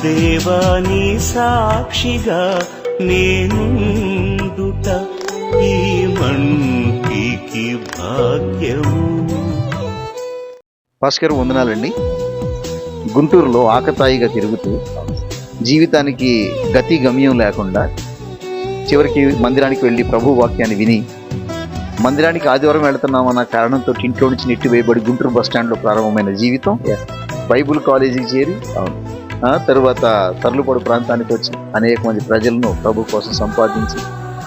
దేవాని సాక్షిగా నేనుండుట ఈ మంటికి భాగ్యము. భాస్కర్ వందనాలండి. గుంటూరులో ఆకతాయిగా తిరుగుతూ జీవితానికి గతి గమ్యం లేకుండా చివరికి మందిరానికి వెళ్ళి ప్రభు వాక్యాన్ని విని మందిరానికి ఆదివారం వెళుతున్నామన్న కారణంతో ఇంట్లో నుంచి నెట్టి వేయబడి గుంటూరు బస్టాండ్లో ప్రారంభమైన జీవితం బైబుల్ కాలేజీకి చేరి తరువాత తర్లుపాడు ప్రాంతానికి వచ్చి అనేక మంది ప్రజలను ప్రభు కోసం సంపాదించి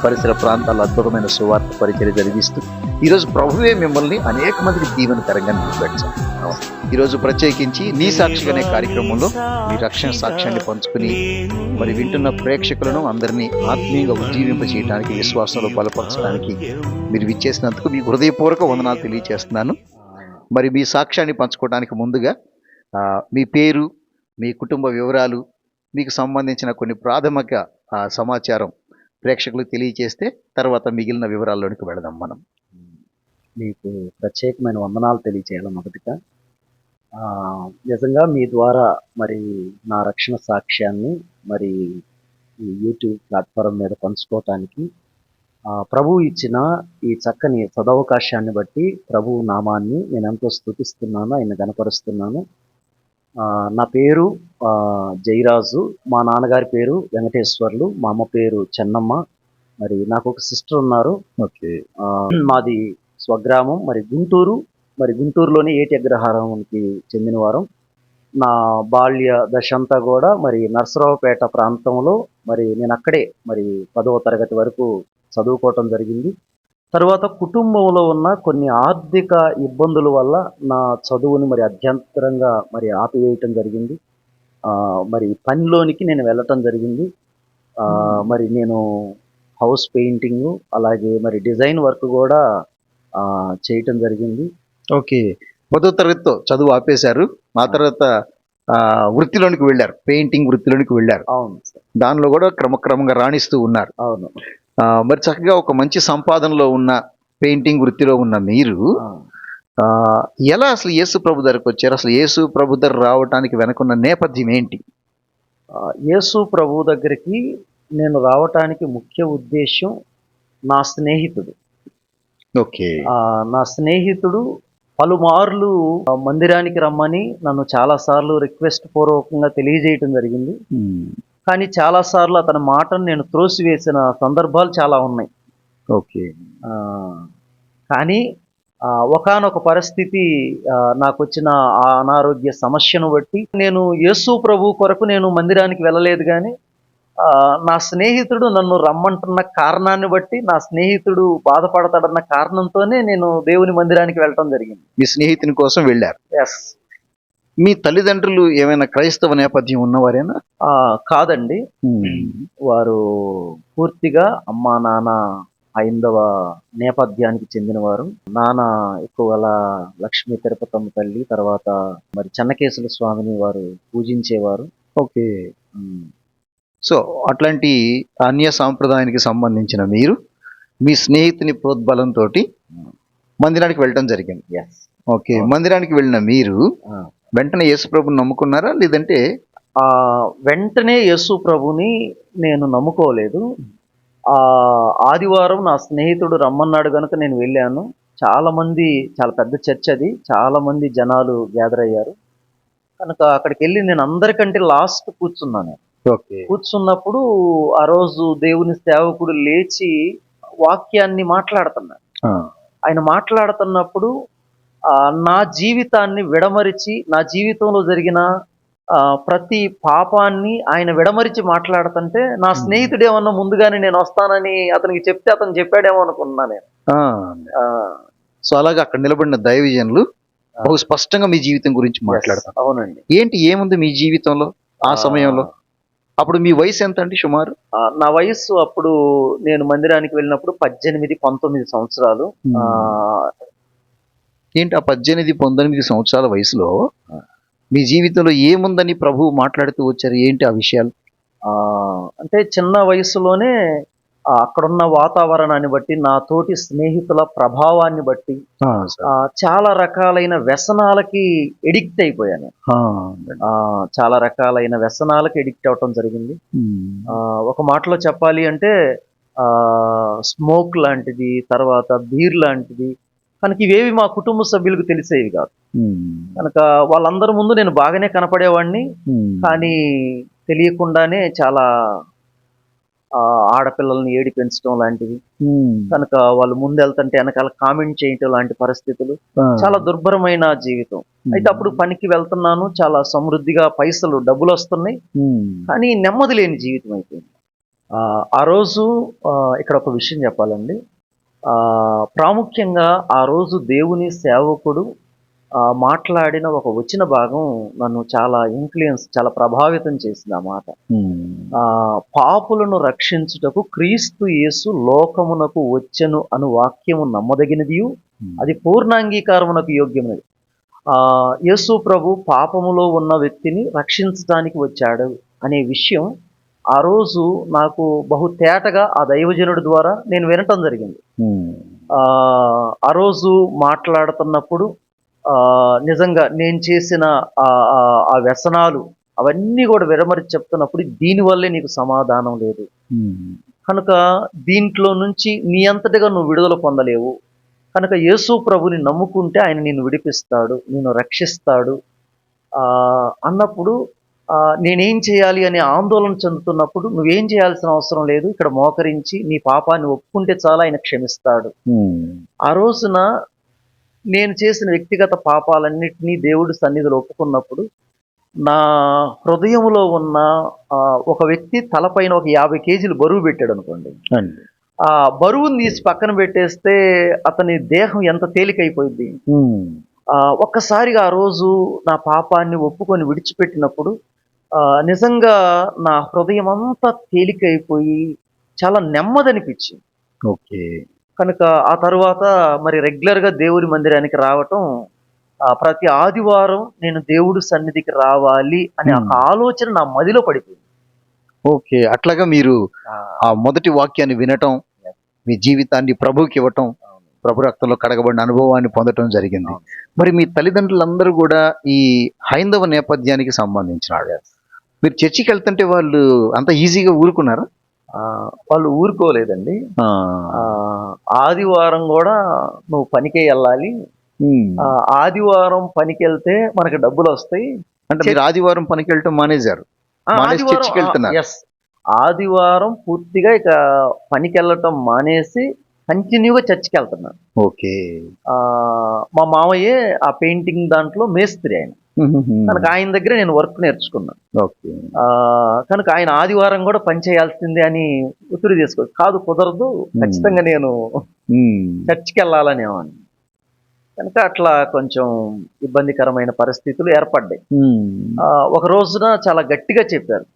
పరిసర ప్రాంతాల్లో అద్భుతమైన సువార్త పరిచర్య జరిగిస్తూ ఈరోజు ప్రభువే మిమ్మల్ని అనేక మందికి దీవెనకరంగా నిలబెట్టారు. ఈరోజు ప్రత్యేకించి నీ సాక్షి అనే కార్యక్రమంలో మీ రక్షణ సాక్ష్యాన్ని పంచుకుని మరి వింటున్న ప్రేక్షకులను అందరినీ ఆత్మీయంగా ఉజ్జీవింపచేయడానికి, విశ్వాసంలో బలపరచడానికి మీరు విచ్చేసినందుకు మీకు హృదయపూర్వక వందనాలు తెలియజేస్తున్నాను. మరి మీ సాక్ష్యాన్ని పంచుకోవడానికి ముందుగా మీ పేరు, మీ కుటుంబ వివరాలు, మీకు సంబంధించిన కొన్ని ప్రాథమిక సమాచారం ప్రేక్షకులకు తెలియజేస్తే తర్వాత మిగిలిన వివరాల్లోనికి వెళదాం. మనం మీకు ప్రత్యేకమైన వందనాలు తెలియజేయాలి. మొదటిగా నిజంగా మీ ద్వారా మరి నా రక్షణ సాక్ష్యాన్ని మరి ఈ యూట్యూబ్ ప్లాట్ఫామ్ మీద పంచుకోవటానికి ప్రభువు ఇచ్చిన ఈ చక్కని సదవకాశాన్ని బట్టి ప్రభువు నామాన్ని నేను ఎంతో స్తుతిస్తున్నాను, ఆయన గణపరుస్తున్నాను. నా పేరు జయరాజు, మా నాన్నగారి పేరు వెంకటేశ్వర్లు, మా అమ్మ పేరు చెన్నమ్మ. మరి నాకు ఒక సిస్టర్ ఉన్నారు. ఓకే. మాది స్వగ్రామం మరి గుంటూరు. మరి గుంటూరులోని ఏటి అగ్రహారానికి చెందినవారం. నా బాల్య దశ అంతా కూడా మరి నరసరావుపేట ప్రాంతంలో మరి నేను అక్కడే మరి 10వ తరగతి వరకు చదువుకోవటం జరిగింది. తర్వాత కుటుంబంలో ఉన్న కొన్ని ఆర్థిక ఇబ్బందుల వల్ల నా చదువుని మరి అధ్యంతరంగా మరి ఆపివేయటం జరిగింది. మరి పనిలోనికి నేను వెళ్ళటం జరిగింది. మరి నేను హౌస్ పెయింటింగ్ అలాగే మరి డిజైన్ వర్క్ కూడా చేయటం జరిగింది. ఓకే. 10వ తరగతితో చదువు ఆపేశారు. ఆ తర్వాత వృత్తిలోనికి వెళ్ళారు, పెయింటింగ్ వృత్తిలోనికి వెళ్ళారు. అవును సార్. దానిలో కూడా క్రమక్రమంగా రాణిస్తూ ఉన్నారు. అవును. మరి చక్కగా ఒక మంచి సంపాదనలో ఉన్న పెయింటింగ్ వృత్తిలో ఉన్న మీరు ఎలా అసలు యేసు ప్రభు దగ్గరకు వచ్చారు? అసలు యేసు ప్రభు దగ్గర రావడానికి వెనకున్న నేపథ్యం ఏంటి? యేసు ప్రభు దగ్గరికి నేను రావటానికి ముఖ్య ఉద్దేశం నా స్నేహితుడు. ఓకే. నా స్నేహితుడు పలుమార్లు మందిరానికి రమ్మని నన్ను చాలాసార్లు రిక్వెస్ట్ పూర్వకంగా తెలియజేయటం జరిగింది. కానీ చాలాసార్లు అతని మాటను నేను త్రోసివేసిన సందర్భాలు చాలా ఉన్నాయి. ఓకే. కానీ ఒకానొక పరిస్థితి నాకు వచ్చిన ఆ అనారోగ్య సమస్యను బట్టి నేను యేసు ప్రభు కొరకు నేను మందిరానికి వెళ్ళలేదు. కానీ నా స్నేహితుడు నన్ను రమ్మంటున్న కారణాన్ని బట్టి, నా స్నేహితుడు బాధపడతాడన్న కారణంతోనే నేను దేవుని మందిరానికి వెళ్ళటం జరిగింది. మీ స్నేహితుని కోసం వెళ్ళారు. ఎస్. మీ తల్లిదండ్రులు ఏమైనా క్రైస్తవ నేపథ్యం ఉన్నవారేనా? కాదండి. వారు పూర్తిగా అమ్మా నాన్న హైందవ నేపథ్యానికి చెందినవారు. నాన్న ఎక్కువగా లక్ష్మీ తిరుపతమ్మ తల్లి, తర్వాత మరి చెన్నకేశవ స్వామిని వారు పూజించేవారు. ఓకే. సో అట్లాంటి అన్య సాంప్రదాయానికి సంబంధించిన మీరు మీ స్నేహితుని ప్రోద్బలంతో మందిరానికి వెళ్ళటం జరిగింది. ఎస్. ఓకే. మందిరానికి వెళ్ళిన మీరు వెంటనే యేసు ప్రభుని నమ్ముకున్నారా, లేదంటే? వెంటనే యేసు ప్రభుని నేను నమ్ముకోలేదు. ఆదివారం నా స్నేహితుడు రమ్మన్నాడు కనుక నేను వెళ్ళాను. చాలామంది, చాలా పెద్ద చర్చ్ అది, చాలామంది జనాలు గ్యాదర్ అయ్యారు కనుక అక్కడికి వెళ్ళి నేను అందరికంటే లాస్ట్ కూర్చున్నాను. ఓకే. కూర్చున్నప్పుడు ఆ రోజు దేవుని సేవకుడు లేచి వాక్యాన్ని మాట్లాడుతున్నాడు. ఆయన మాట్లాడుతున్నప్పుడు నా జీవితాన్ని విడమరిచి, నా జీవితంలో జరిగిన ప్రతి పాపాన్ని ఆయన విడమరిచి మాట్లాడుతుంటే నా స్నేహితుడు ఏమన్నా ముందుగానే నేను వస్తానని అతనికి చెప్తే అతను చెప్పాడేమో అనుకున్నా నేను. సో అలాగే అక్కడ నిలబడిన దైవజనులు బహు స్పష్టంగా మీ జీవితం గురించి మాట్లాడతారు. అవునండి. ఏముంది మీ జీవితంలో ఆ సమయంలో? అప్పుడు మీ వయసు ఎంత అండి సుమారు? నా వయస్సు అప్పుడు నేను మందిరానికి వెళ్ళినప్పుడు 18-19 సంవత్సరాలు. ఏంటి ఆ 18-19 సంవత్సరాల వయసులో మీ జీవితంలో ఏముందని ప్రభువు మాట్లాడుతూ వచ్చారు? ఏంటి ఆ విషయాలు? అంటే చిన్న వయసులోనే అక్కడున్న వాతావరణాన్ని బట్టి, నా తోటి స్నేహితుల ప్రభావాన్ని బట్టి సార్. చాలా రకాలైన వ్యసనాలకి ఎడిక్ట్ అయిపోయాను. చాలా రకాలైన వ్యసనాలకి ఎడిక్ట్ అవ్వటం జరిగింది. ఒక మాటలో చెప్పాలి అంటే స్మోక్ లాంటిది, తర్వాత బీర్ లాంటిది, కనుక ఇవేవి మా కుటుంబ సభ్యులకు తెలిసేవి కాదు. కనుక వాళ్ళందరి ముందు నేను బాగానే కనపడేవాడిని, కానీ తెలియకుండానే చాలా ఆడపిల్లల్ని ఏడిపించడం లాంటివి, కనుక వాళ్ళు ముందు వెళ్తుంటే వెనకాల కామెంట్ చేయటం లాంటి పరిస్థితులు, చాలా దుర్భరమైన జీవితం. అయితే అప్పుడు పనికి వెళ్తున్నాను, చాలా సమృద్ధిగా పైసలు డబ్బులు వస్తున్నాయి, కానీ నెమ్మది లేని జీవితం అయిపోయింది. ఆ రోజు ఇక్కడ ఒక విషయం చెప్పాలండి. ప్రాముఖ్యంగా ఆ రోజు దేవుని సేవకుడు మాట్లాడిన ఒక వచన భాగం నన్ను చాలా చాలా ప్రభావితం చేసింది. ఆ మాట, పాపులను రక్షించుటకు క్రీస్తు యేసు లోకమునకు వచ్చెను అను వాక్యము నమ్మదగినది, అది పూర్ణాంగీకారమునకు యోగ్యమైనది. యేసు ప్రభు పాపములో ఉన్న వ్యక్తిని రక్షించడానికి వచ్చాడు అనే విషయం ఆ రోజు నాకు బహు తేటగా ఆ దైవజనుడి ద్వారా నేను వినటం జరిగింది. ఆ రోజు మాట్లాడుతున్నప్పుడు నిజంగా నేను చేసిన ఆ వ్యసనాలు అవన్నీ కూడా విడమరిచి చెప్తున్నప్పుడు, దీనివల్లే నీకు సమాధానం లేదు, కనుక దీంట్లో నుంచి నీ అంతటిగా నువ్వు విడుదల పొందలేవు, కనుక యేసు ప్రభుని నమ్ముకుంటే ఆయన నిన్ను విడిపిస్తాడు, నిన్ను రక్షిస్తాడు అన్నప్పుడు నేనేం చేయాలి అనే ఆందోళన చెందుతున్నప్పుడు, నువ్వేం చేయాల్సిన అవసరం లేదు, ఇక్కడ మోకరించి నీ పాపాన్ని ఒప్పుకుంటే చాలా ఆయన క్షమిస్తాడు. ఆ రోజున నేను చేసిన వ్యక్తిగత పాపాలన్నిటినీ దేవుడి సన్నిధిలో ఒప్పుకున్నప్పుడు, నా హృదయంలో ఉన్న ఒక వ్యక్తి తలపైన ఒక 50 కేజీలు బరువు పెట్టాడు అనుకోండి. ఆ బరువుని తీసి పక్కన పెట్టేస్తే అతని దేహం ఎంత తేలికైపోయింది. ఒక్కసారిగా ఆ రోజు నా పాపాన్ని ఒప్పుకొని విడిచిపెట్టినప్పుడు నిజంగా నా హృదయం అంతా తేలికైపోయి చాలా నెమ్మదనిపించింది. ఓకే. కనుక ఆ తర్వాత మరి రెగ్యులర్గా దేవుడి మందిరానికి రావటం, ప్రతి ఆదివారం నేను దేవుడి సన్నిధికి రావాలి అనే ఒక ఆలోచన నా మదిలో పడిపోయింది. ఓకే. అట్లాగా మీరు ఆ మొదటి వాక్యాన్ని వినటం, మీ జీవితాన్ని ప్రభువుకి ఇవ్వటం, ప్రభు రక్తంలో కడగబడిన అనుభవాన్ని పొందటం జరిగింది. మరి మీ తల్లిదండ్రులందరూ కూడా ఈ హైందవ నేపథ్యానికి సంబంధించిన వాళ్ళు. మీరు చర్చికి వెళ్తుంటే వాళ్ళు అంత ఈజీగా ఊరుకున్నారా? వాళ్ళు ఊరుకోలేదండి. ఆదివారం కూడా నువ్వు పనికి వెళ్ళాలి, ఆదివారం పనికి వెళ్తే మనకు డబ్బులు వస్తాయి అంటే మీరు ఆదివారం పనికి వెళ్ళటం మానేశారు, చర్చికి వెళ్తున్నారు. ఆదివారం పూర్తిగా ఇక పనికి వెళ్ళటం మానేసి కంటిన్యూగా చర్చికి వెళ్తున్నాను. ఓకే. మా మామయ్యే ఆ పెయింటింగ్ దాంట్లో మేస్త్రి ఆయన, కనుక ఆయన దగ్గర నేను వర్క్ నేర్చుకున్నాను. ఓకే. కనుక ఆయన ఆదివారం కూడా పని చేయాల్సిందే అని ఒత్తిడి తీసుకోవచ్చు. కాదు, కుదరదు, ఖచ్చితంగా నేను చర్చికి వెళ్ళాలనేవాడిని. కనుక అట్లా కొంచెం ఇబ్బందికరమైన పరిస్థితులు ఏర్పడ్డాయి. ఒక రోజున చాలా గట్టిగా చెప్పారు,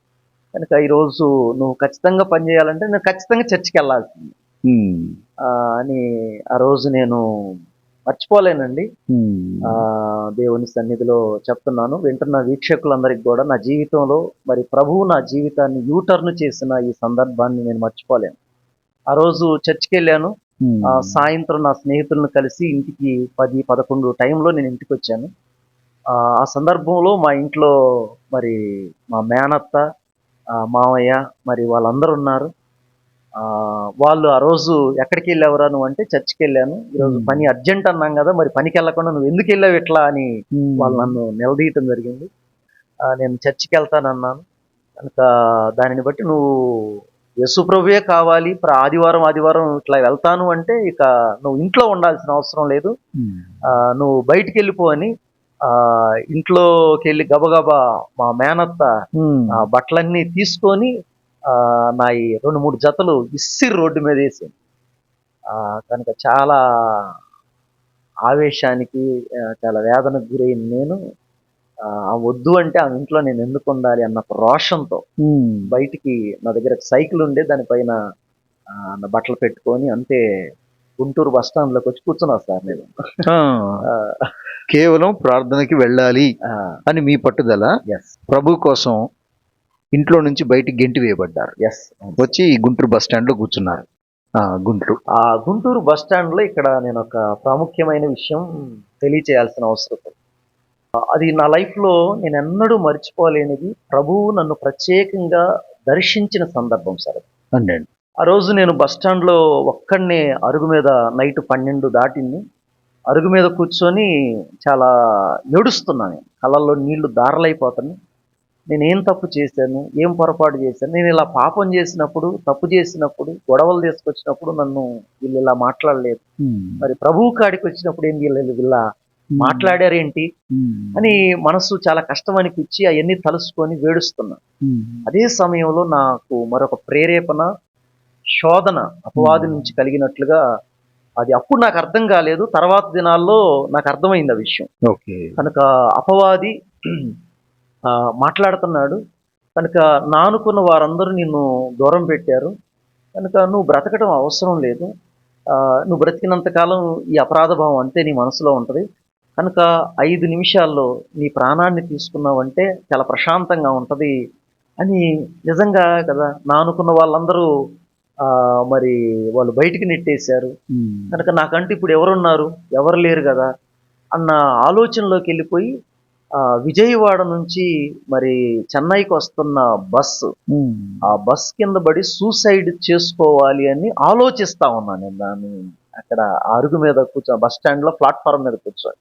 కనుక ఈరోజు నువ్వు ఖచ్చితంగా పని చేయాలంటే నేను ఖచ్చితంగా చర్చికి వెళ్ళాల్సింది అని ఆ రోజు నేను మర్చిపోలేనండి. దేవుని సన్నిధిలో చెప్తున్నాను, వింటున్న వీక్షకులందరికీ కూడా నా జీవితంలో మరి ప్రభువు నా జీవితాన్ని యూటర్న్ చేసిన ఈ సందర్భాన్ని నేను మర్చిపోలేను. ఆ రోజు చర్చికి వెళ్ళాను. సాయంత్రం నా స్నేహితులను కలిసి ఇంటికి 10-11 టైంలో నేను ఇంటికి వచ్చాను. ఆ సందర్భంలో మా ఇంట్లో మరి మా మేనత్త, మామయ్య మరి వాళ్ళందరూ ఉన్నారు. వాళ్ళు ఆ రోజు ఎక్కడికి వెళ్ళావురా నువ్వు అంటే చర్చికి వెళ్ళాను, ఈరోజు పని అర్జెంట్ అన్నాం కదా, మరి పనికి వెళ్ళకుండా నువ్వు ఎందుకు వెళ్ళావు ఇట్లా అని వాళ్ళు నన్ను నిలదీయటం జరిగింది. నేను చర్చికి వెళ్తానన్నాను. కనుక దానిని బట్టి నువ్వు యేసుప్రభువే కావాలి, ఆదివారం ఇట్లా వెళ్తాను అంటే ఇక నువ్వు ఇంట్లో ఉండాల్సిన అవసరం లేదు, నువ్వు బయటికి వెళ్ళిపో అని ఇంట్లోకి వెళ్ళి గబగబా మా మేనత్త బట్టలన్నీ తీసుకొని నా ఈ 2-3 జతలు ఇసిరి రోడ్డు మీద వేసి, కనుక చాలా ఆవేశానికి చాలా వేదనకు గురైన నేను వద్దు అంటే ఆ ఇంట్లో నేను ఎందుకు ఉండాలి అన్న రోషంతో బయటికి నా దగ్గర సైకిల్ ఉండే దానిపైన నా బట్టలు పెట్టుకొని అంతే గుంటూరు బస్ స్టాండ్ లోకి వచ్చి కూర్చున్నా సార్ నేను. కేవలం ప్రార్థనకి వెళ్ళాలి అని మీ పట్టుదల, ప్రభు కోసం ఇంట్లో నుంచి బయటికి గెంటి వేయబడ్డారు. ఎస్. వచ్చి ఈ గుంటూరు బస్ స్టాండ్ లో కూర్చున్నారు. గుంటూరు. ఆ గుంటూరు బస్ స్టాండ్ లో ఇక్కడ నేను ఒక ప్రాముఖ్యమైన విషయం తెలియచేయాల్సిన అవసరం ఉంది. అది నా లైఫ్ లో నేను ఎన్నడూ మర్చిపోలేనిది. ప్రభువు నన్ను ప్రత్యేకంగా దర్శించిన సందర్భం సార్. అండి. ఆ రోజు నేను బస్ స్టాండ్ లో ఒక్కడినే అరుగు మీద నైట్ 12 దాటింది. అరుగు మీద కూర్చొని చాలా ఏడుస్తున్నాను. కళ్ళల్లో నీళ్లు దారలైపోతున్నాయి. నేనేం తప్పు చేశాను, ఏం పొరపాటు చేశాను, నేను ఇలా పాపం చేసినప్పుడు, తప్పు చేసినప్పుడు, గొడవలు తీసుకొచ్చినప్పుడు నన్ను వీళ్ళు ఇలా మాట్లాడలేదు, మరి ప్రభువు కాడికి వచ్చినప్పుడు ఏం వీళ్ళు ఇలా మాట్లాడారేంటి అని మనసు చాలా కష్టం అనిపించి అవన్నీ తలుసుకొని వేడుస్తున్నా. అదే సమయంలో నాకు మరొక ప్రేరేపణ, శోధన అపవాది నుంచి కలిగినట్లుగా అది అప్పుడు నాకు అర్థం కాలేదు. తర్వాత దినాల్లో నాకు అర్థమైంది ఆ విషయం. ఓకే. కనుక అపవాది మాట్లాడుతున్నాడు. కనుక నానుకున్న వారందరూ నిన్ను దూరం పెట్టారు. కనుక నువ్వు బ్రతకడం అవసరం లేదు. నువ్వు బ్రతికినంతకాలం ఈ అపరాధ భావం అంతే నీ మనసులో ఉంటుంది. కనుక 5 నిమిషాల్లో నీ ప్రాణాన్ని తీసుకున్నావంటే చాలా ప్రశాంతంగా ఉంటుంది అని. నిజంగా కదా, నానుకున్న వాళ్ళందరూ మరి వాళ్ళు బయటికి నెట్టేశారు. కనుక నాకంటూ ఇప్పుడు ఎవరున్నారు, ఎవరు లేరు కదా అన్న ఆలోచనలోకి వెళ్ళిపోయి విజయవాడ నుంచి మరి చెన్నైకి వస్తున్న బస్సు, ఆ బస్ కింద పడి సూసైడ్ చేసుకోవాలి అని ఆలోచిస్తా ఉన్నాను. నేను దాన్ని అక్కడ అరుగు మీద కూర్చో, బస్ స్టాండ్ లో ప్లాట్ఫామ్ మీద కూర్చొని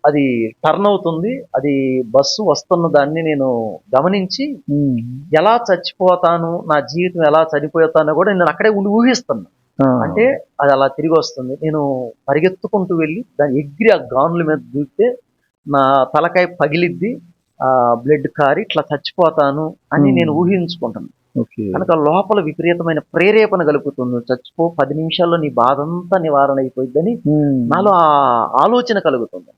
అది టర్న్ అవుతుంది. అది బస్సు వస్తున్న దాన్ని నేను గమనించి ఎలా చచ్చిపోతాను, నా జీవితం ఎలా చనిపోతానో కూడా నేను అక్కడే ఉండి ఊహిస్తున్నా. అంటే అది అలా తిరిగి వస్తుంది. నేను పరిగెత్తుకుంటూ వెళ్ళి దాన్ని ఎగిరి ఆ గానుల మీద దూకితే నా తలకాయ పగిలిద్ది, బ్లడ్ కారి ఇట్లా చచ్చిపోతాను అని నేను ఊహించుకుంటాను. కనుక లోపల విపరీతమైన ప్రేరేపణ కలుగుతుంది. చచ్చిపో, 10 నిమిషాల్లో నీ బాధ అంతా నివారణ అయిపోయిందని నాలో ఆ ఆలోచన కలుగుతుంది.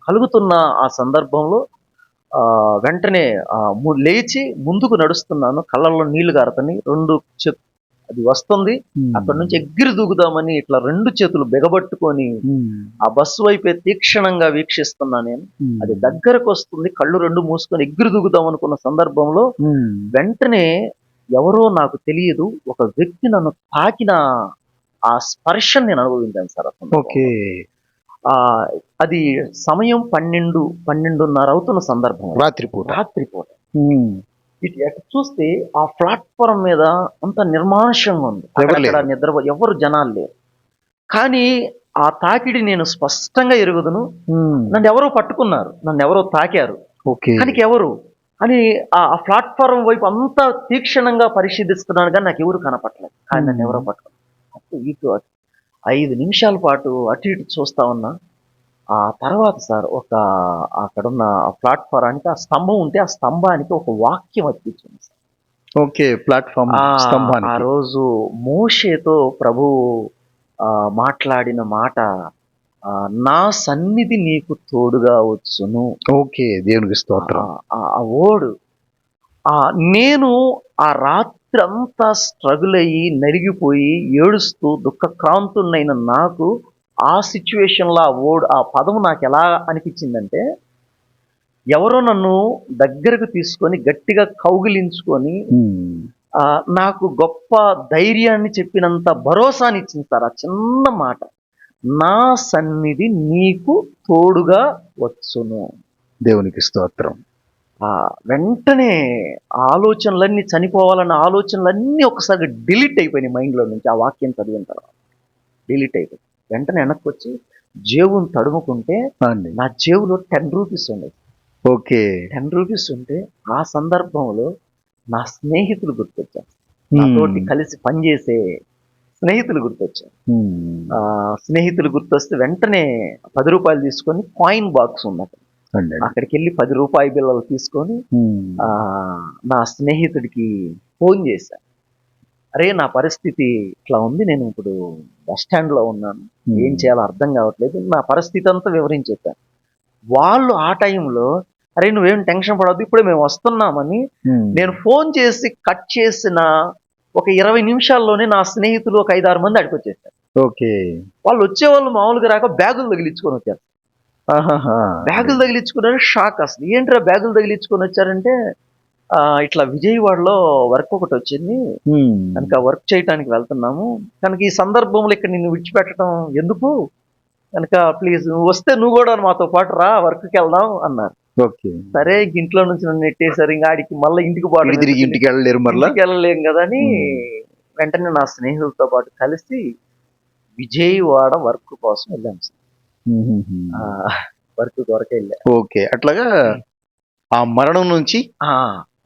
కలుగుతున్న ఆ సందర్భంలో వెంటనే లేచి ముందుకు నడుస్తున్నాను. కళ్ళల్లో నీళ్లు గారుతున్నాయి. అది వస్తుంది. అక్కడ నుంచి ఎగిరి దూకుదామని ఇట్లా 2 చేతులు బిగబట్టుకొని ఆ బస్సు వైపే తీక్షణంగా వీక్షిస్తున్నా నేను. అది దగ్గరకు వస్తుంది. కళ్ళు 2 మూసుకొని ఎగిరి దూకుదాం అనుకున్న సందర్భంలో వెంటనే ఎవరో నాకు తెలియదు ఒక వ్యక్తి నన్ను తాకిన ఆ స్పర్శను నేను అనుభవించాను సార్. ఓకే. అది సమయం 12:30 అవుతున్న సందర్భం, రాత్రిపూట. ఇటు చూస్తే ఆ ప్లాట్ఫారం మీద అంత నిర్మానుష్యంగా ఉంది. అక్కడ ఎవరు జనాలు లేరు. కానీ ఆ తాకిడి నేను స్పష్టంగా ఎరుగుదును. నన్ను ఎవరో పట్టుకున్నారు, నన్ను ఎవరో తాకారు. కానీ ఎవరు అని ఆ ప్లాట్ఫారం వైపు అంతా తీక్షణంగా పరిశీలిస్తున్నాను, కానీ నాకు ఎవరు కనపట్లేదు. కానీ నన్ను ఎవరో పట్టుకున్నారు. ఇటు 5 నిమిషాల పాటు అటు ఇటు చూస్తా ఉన్నా. ఆ తర్వాత సార్ అక్కడున్న ప్లాట్ఫారానికి ఆ స్తంభం ఉంటే ఆ స్తంభానికి ఒక వాక్యం అతికించింది సార్. ఓకే. ప్లాట్ఫామ్ ఆ రోజు మోషేతో ప్రభు మాట్లాడిన మాట, నా సన్నిధి నీకు తోడుగా వచ్చును. ఓకే, దేవునికి స్తోత్రం. ఆ ఓడు నేను ఆ రాత్రి అంతా స్ట్రగుల్ అయ్యి నలిగిపోయి ఏడుస్తూ దుఃఖక్రాంతున్నైన నాకు ఆ సిచ్యువేషన్లో ఆ పదం నాకు ఎలా అనిపించిందంటే, ఎవరో నన్ను దగ్గరకు తీసుకొని గట్టిగా కౌగిలించుకొని నాకు గొప్ప ధైర్యాన్ని చెప్పినంత భరోసాని ఇచ్చింది సార్ ఆ చిన్న మాట. నా సన్నిధి నీకు తోడుగా వచ్చును. దేవునికి స్తోత్రం. వెంటనే ఆలోచనలన్నీ, చనిపోవాలన్న ఆలోచనలన్నీ ఒకసారి డిలీట్ అయిపోయినాయి మైండ్లో నుంచి. ఆ వాక్యం చదివిన తర్వాత డిలీట్ అయిపోయి వెంటనే వెనక్కి వచ్చి జేబును తడుముకుంటే నా జేబులో 10 రూపీస్ ఉండేది. ఓకే. 10 రూపీస్ ఉంటే ఆ సందర్భంలో నా స్నేహితులు గుర్తొచ్చారు. నాతోటి కలిసి పనిచేసే స్నేహితులు గుర్తొచ్చారు. స్నేహితులు గుర్తొస్తే వెంటనే 10 రూపాయలు తీసుకొని కాయిన్ బాక్స్ ఉన్నది, అక్కడికి వెళ్ళి 10 రూపాయి బిళ్ళలు తీసుకొని నా స్నేహితుడికి ఫోన్ చేశాను. అరే, నా పరిస్థితి ఇట్లా ఉంది, నేను ఇప్పుడు బస్ స్టాండ్లో ఉన్నాను, ఏం చేయాలో అర్థం కావట్లేదు, నా పరిస్థితి అంతా వివరించి చెప్పాను. వాళ్ళు ఆ టైంలో, అరే నువ్వేం టెన్షన్ పడవద్దు, ఇప్పుడే మేము వస్తున్నామని నేను ఫోన్ చేసి కట్ చేసిన ఒక 20 నిమిషాల్లోనే నా స్నేహితులు ఒక 5-6 మంది అడిగి వచ్చేసారు. ఓకే. వాళ్ళు వచ్చేవాళ్ళు మామూలుగా రాక బ్యాగులు తగిలించుకొని వచ్చారు. ఆహాహా. బ్యాగులు తగిలించుకున్నారు. షాక్ అసలు. ఏంట్రా బ్యాగులు తగిలించుకొని వచ్చారంటే ఇట్లా విజయవాడలో వర్క్ ఒకటి వచ్చింది ఉమ్. కనుక వర్క్ చేయడానికి వెళ్తున్నాము కనుక ఈ సందర్భంలో ఇక్కడ నిన్ను విడిచిపెట్టడం ఎందుకు కనుక ప్లీజ్ నువ్వు వస్తే నువ్వు కూడా మాతో పాటు రా వర్క్కి వెళ్దాం అన్నారు. ఓకే. సరే ఇంట్లో నుంచి నన్ను నెట్టేశారు. ఇంకా ఆడికి మళ్ళీ ఇంటికి పోవడం ఇటు తిరిగి ఇంటికి వెళ్ళలేరు మరలా. ఇంటికి వెళ్ళలేం కదా అని వెంటనే నా స్నేహితులతో పాటు కలిసి విజయవాడ వర్క్ కోసం వెళ్ళాం సార్. వర్క్ కొరకే వెళ్ళా. ఓకే. అట్లాగా ఆ మరణం నుంచి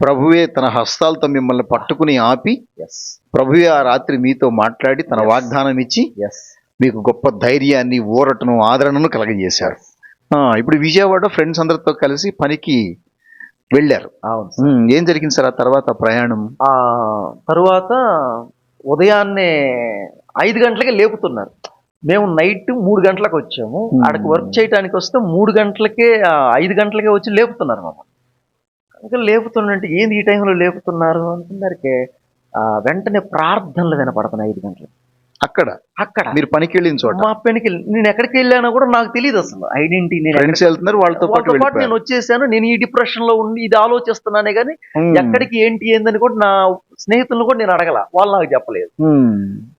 ప్రభువే తన హస్తాలతో మిమ్మల్ని పట్టుకుని ఆపి, ఎస్ ప్రభువే ఆ రాత్రి మీతో మాట్లాడి తన Yes. వాగ్దానం ఇచ్చి ఎస్ మీకు గొప్ప ధైర్యాన్ని, ఊరటను, ఆదరణను కలగజేశారు. ఇప్పుడు విజయవాడ ఫ్రెండ్స్ అందరితో కలిసి పనికి వెళ్ళారు. అవును సార్. ఏం జరిగింది సార్ ఆ తర్వాత ప్రయాణం? ఆ తరువాత ఉదయాన్నే 5 గంటలకే లేపుతున్నారు. మేము నైట్ 3 గంటలకు వచ్చాము. ఆడకి వర్క్ చేయడానికి వస్తే 3 గంటలకే 5 గంటలకే వచ్చి లేపుతున్నారు మమ్మల్ని. ఇంకా లేపుతున్నంటే ఏంది ఈ టైంలో లేపుతున్నారు అనుకున్నారకే వెంటనే ప్రార్థనలు వినపడుతున్నాయి 5 గంటలకు. అక్కడ మీరు పనికి వెళ్ళిన చోట మా పెనికి నేను ఎక్కడికి వెళ్ళానో కూడా నాకు తెలియదు అసలు ఐడెంటిటీ. నేను ఫ్రెండ్స్ వెళ్తున్నారు, వాళ్ళతో పాటు వాళ్ళతో పాటు వెళ్ళిపోయారు. నేను వచ్చేసాను. నేను ఈ డిప్రెషన్ లో ఉండి ఇది ఆలోచిస్తున్నానే కానీ ఎక్కడికి ఏందని కూడా నా స్నేహితులను కూడా నేను అడగల. వాళ్ళు నాకు చెప్పలేదు.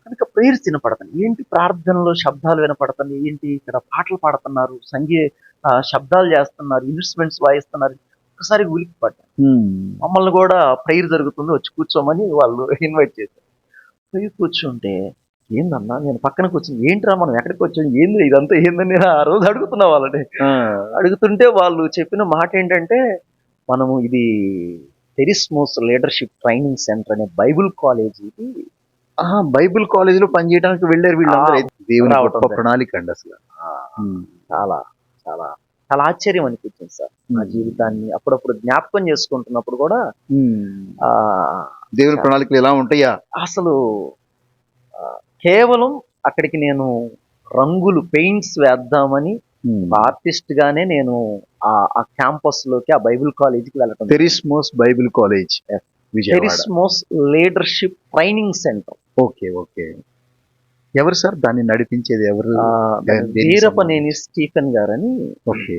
కనుక ప్రేయర్స్ వినపడుతున్నాయి. ఏంటి ప్రార్థనలో శబ్దాలు వినపడుతున్నాయి, ఏంటి ఇక్కడ పాటలు పాడుతున్నారు, శబ్దాలు చేస్తున్నారు, ఇన్స్ట్రుమెంట్స్ వాయిస్తున్నారు. ఒకసారి ఉలికి పడ్డాను. మమ్మల్ని కూడా ప్రేయర్ జరుగుతుంది వచ్చి కూర్చోమని వాళ్ళు ఇన్వైట్ చేశారు. పోయి కూర్చుంటే ఏందన్నా నేను పక్కన కూర్చుని ఏంట్రా మనం ఎక్కడికి వచ్చాం, ఏంది ఇదంతా ఏందని ఆ రోజు అడుగుతున్నా వాళ్ళని. అడుగుతుంటే వాళ్ళు చెప్పిన మాట ఏంటంటే మనము ఇది టెరిస్మోస్ లీడర్షిప్ ట్రైనింగ్ సెంటర్ అనే బైబుల్ కాలేజీకి బైబిల్ కాలేజ్ లో పనిచేయడానికి వెళ్ళారు వీళ్ళందరూ. దేవుని రావటం గొప్ప ప్రణాళిక అండి అసలు. చాలా చాలా చాలా ఆశ్చర్యం అనిపించింది సార్. నా జీవితాన్ని అప్పుడప్పుడు జ్ఞాపకం చేసుకుంటున్నప్పుడు కూడా దేవుని ప్రణాళికలు ఎలా ఉంటాయా అసలు కేవలం అక్కడికి నేను రంగులు పెయింట్స్ వేద్దామని ఆర్టిస్ట్ గానే నేను ఆ క్యాంపస్ లోకి ఆ బైబిల్ కాలేజీకి వెళ్ళటం. టెరిస్మోస్ బైబిల్ కాలేజ్ విజయవాడ. టెరిస్మోస్ leadership training centre. Okay. Okay. ఎవరు సార్ దాన్ని నడిపించేది? ఎవరు? వీరపనేని స్టీఫెన్ గారని. ఓకే.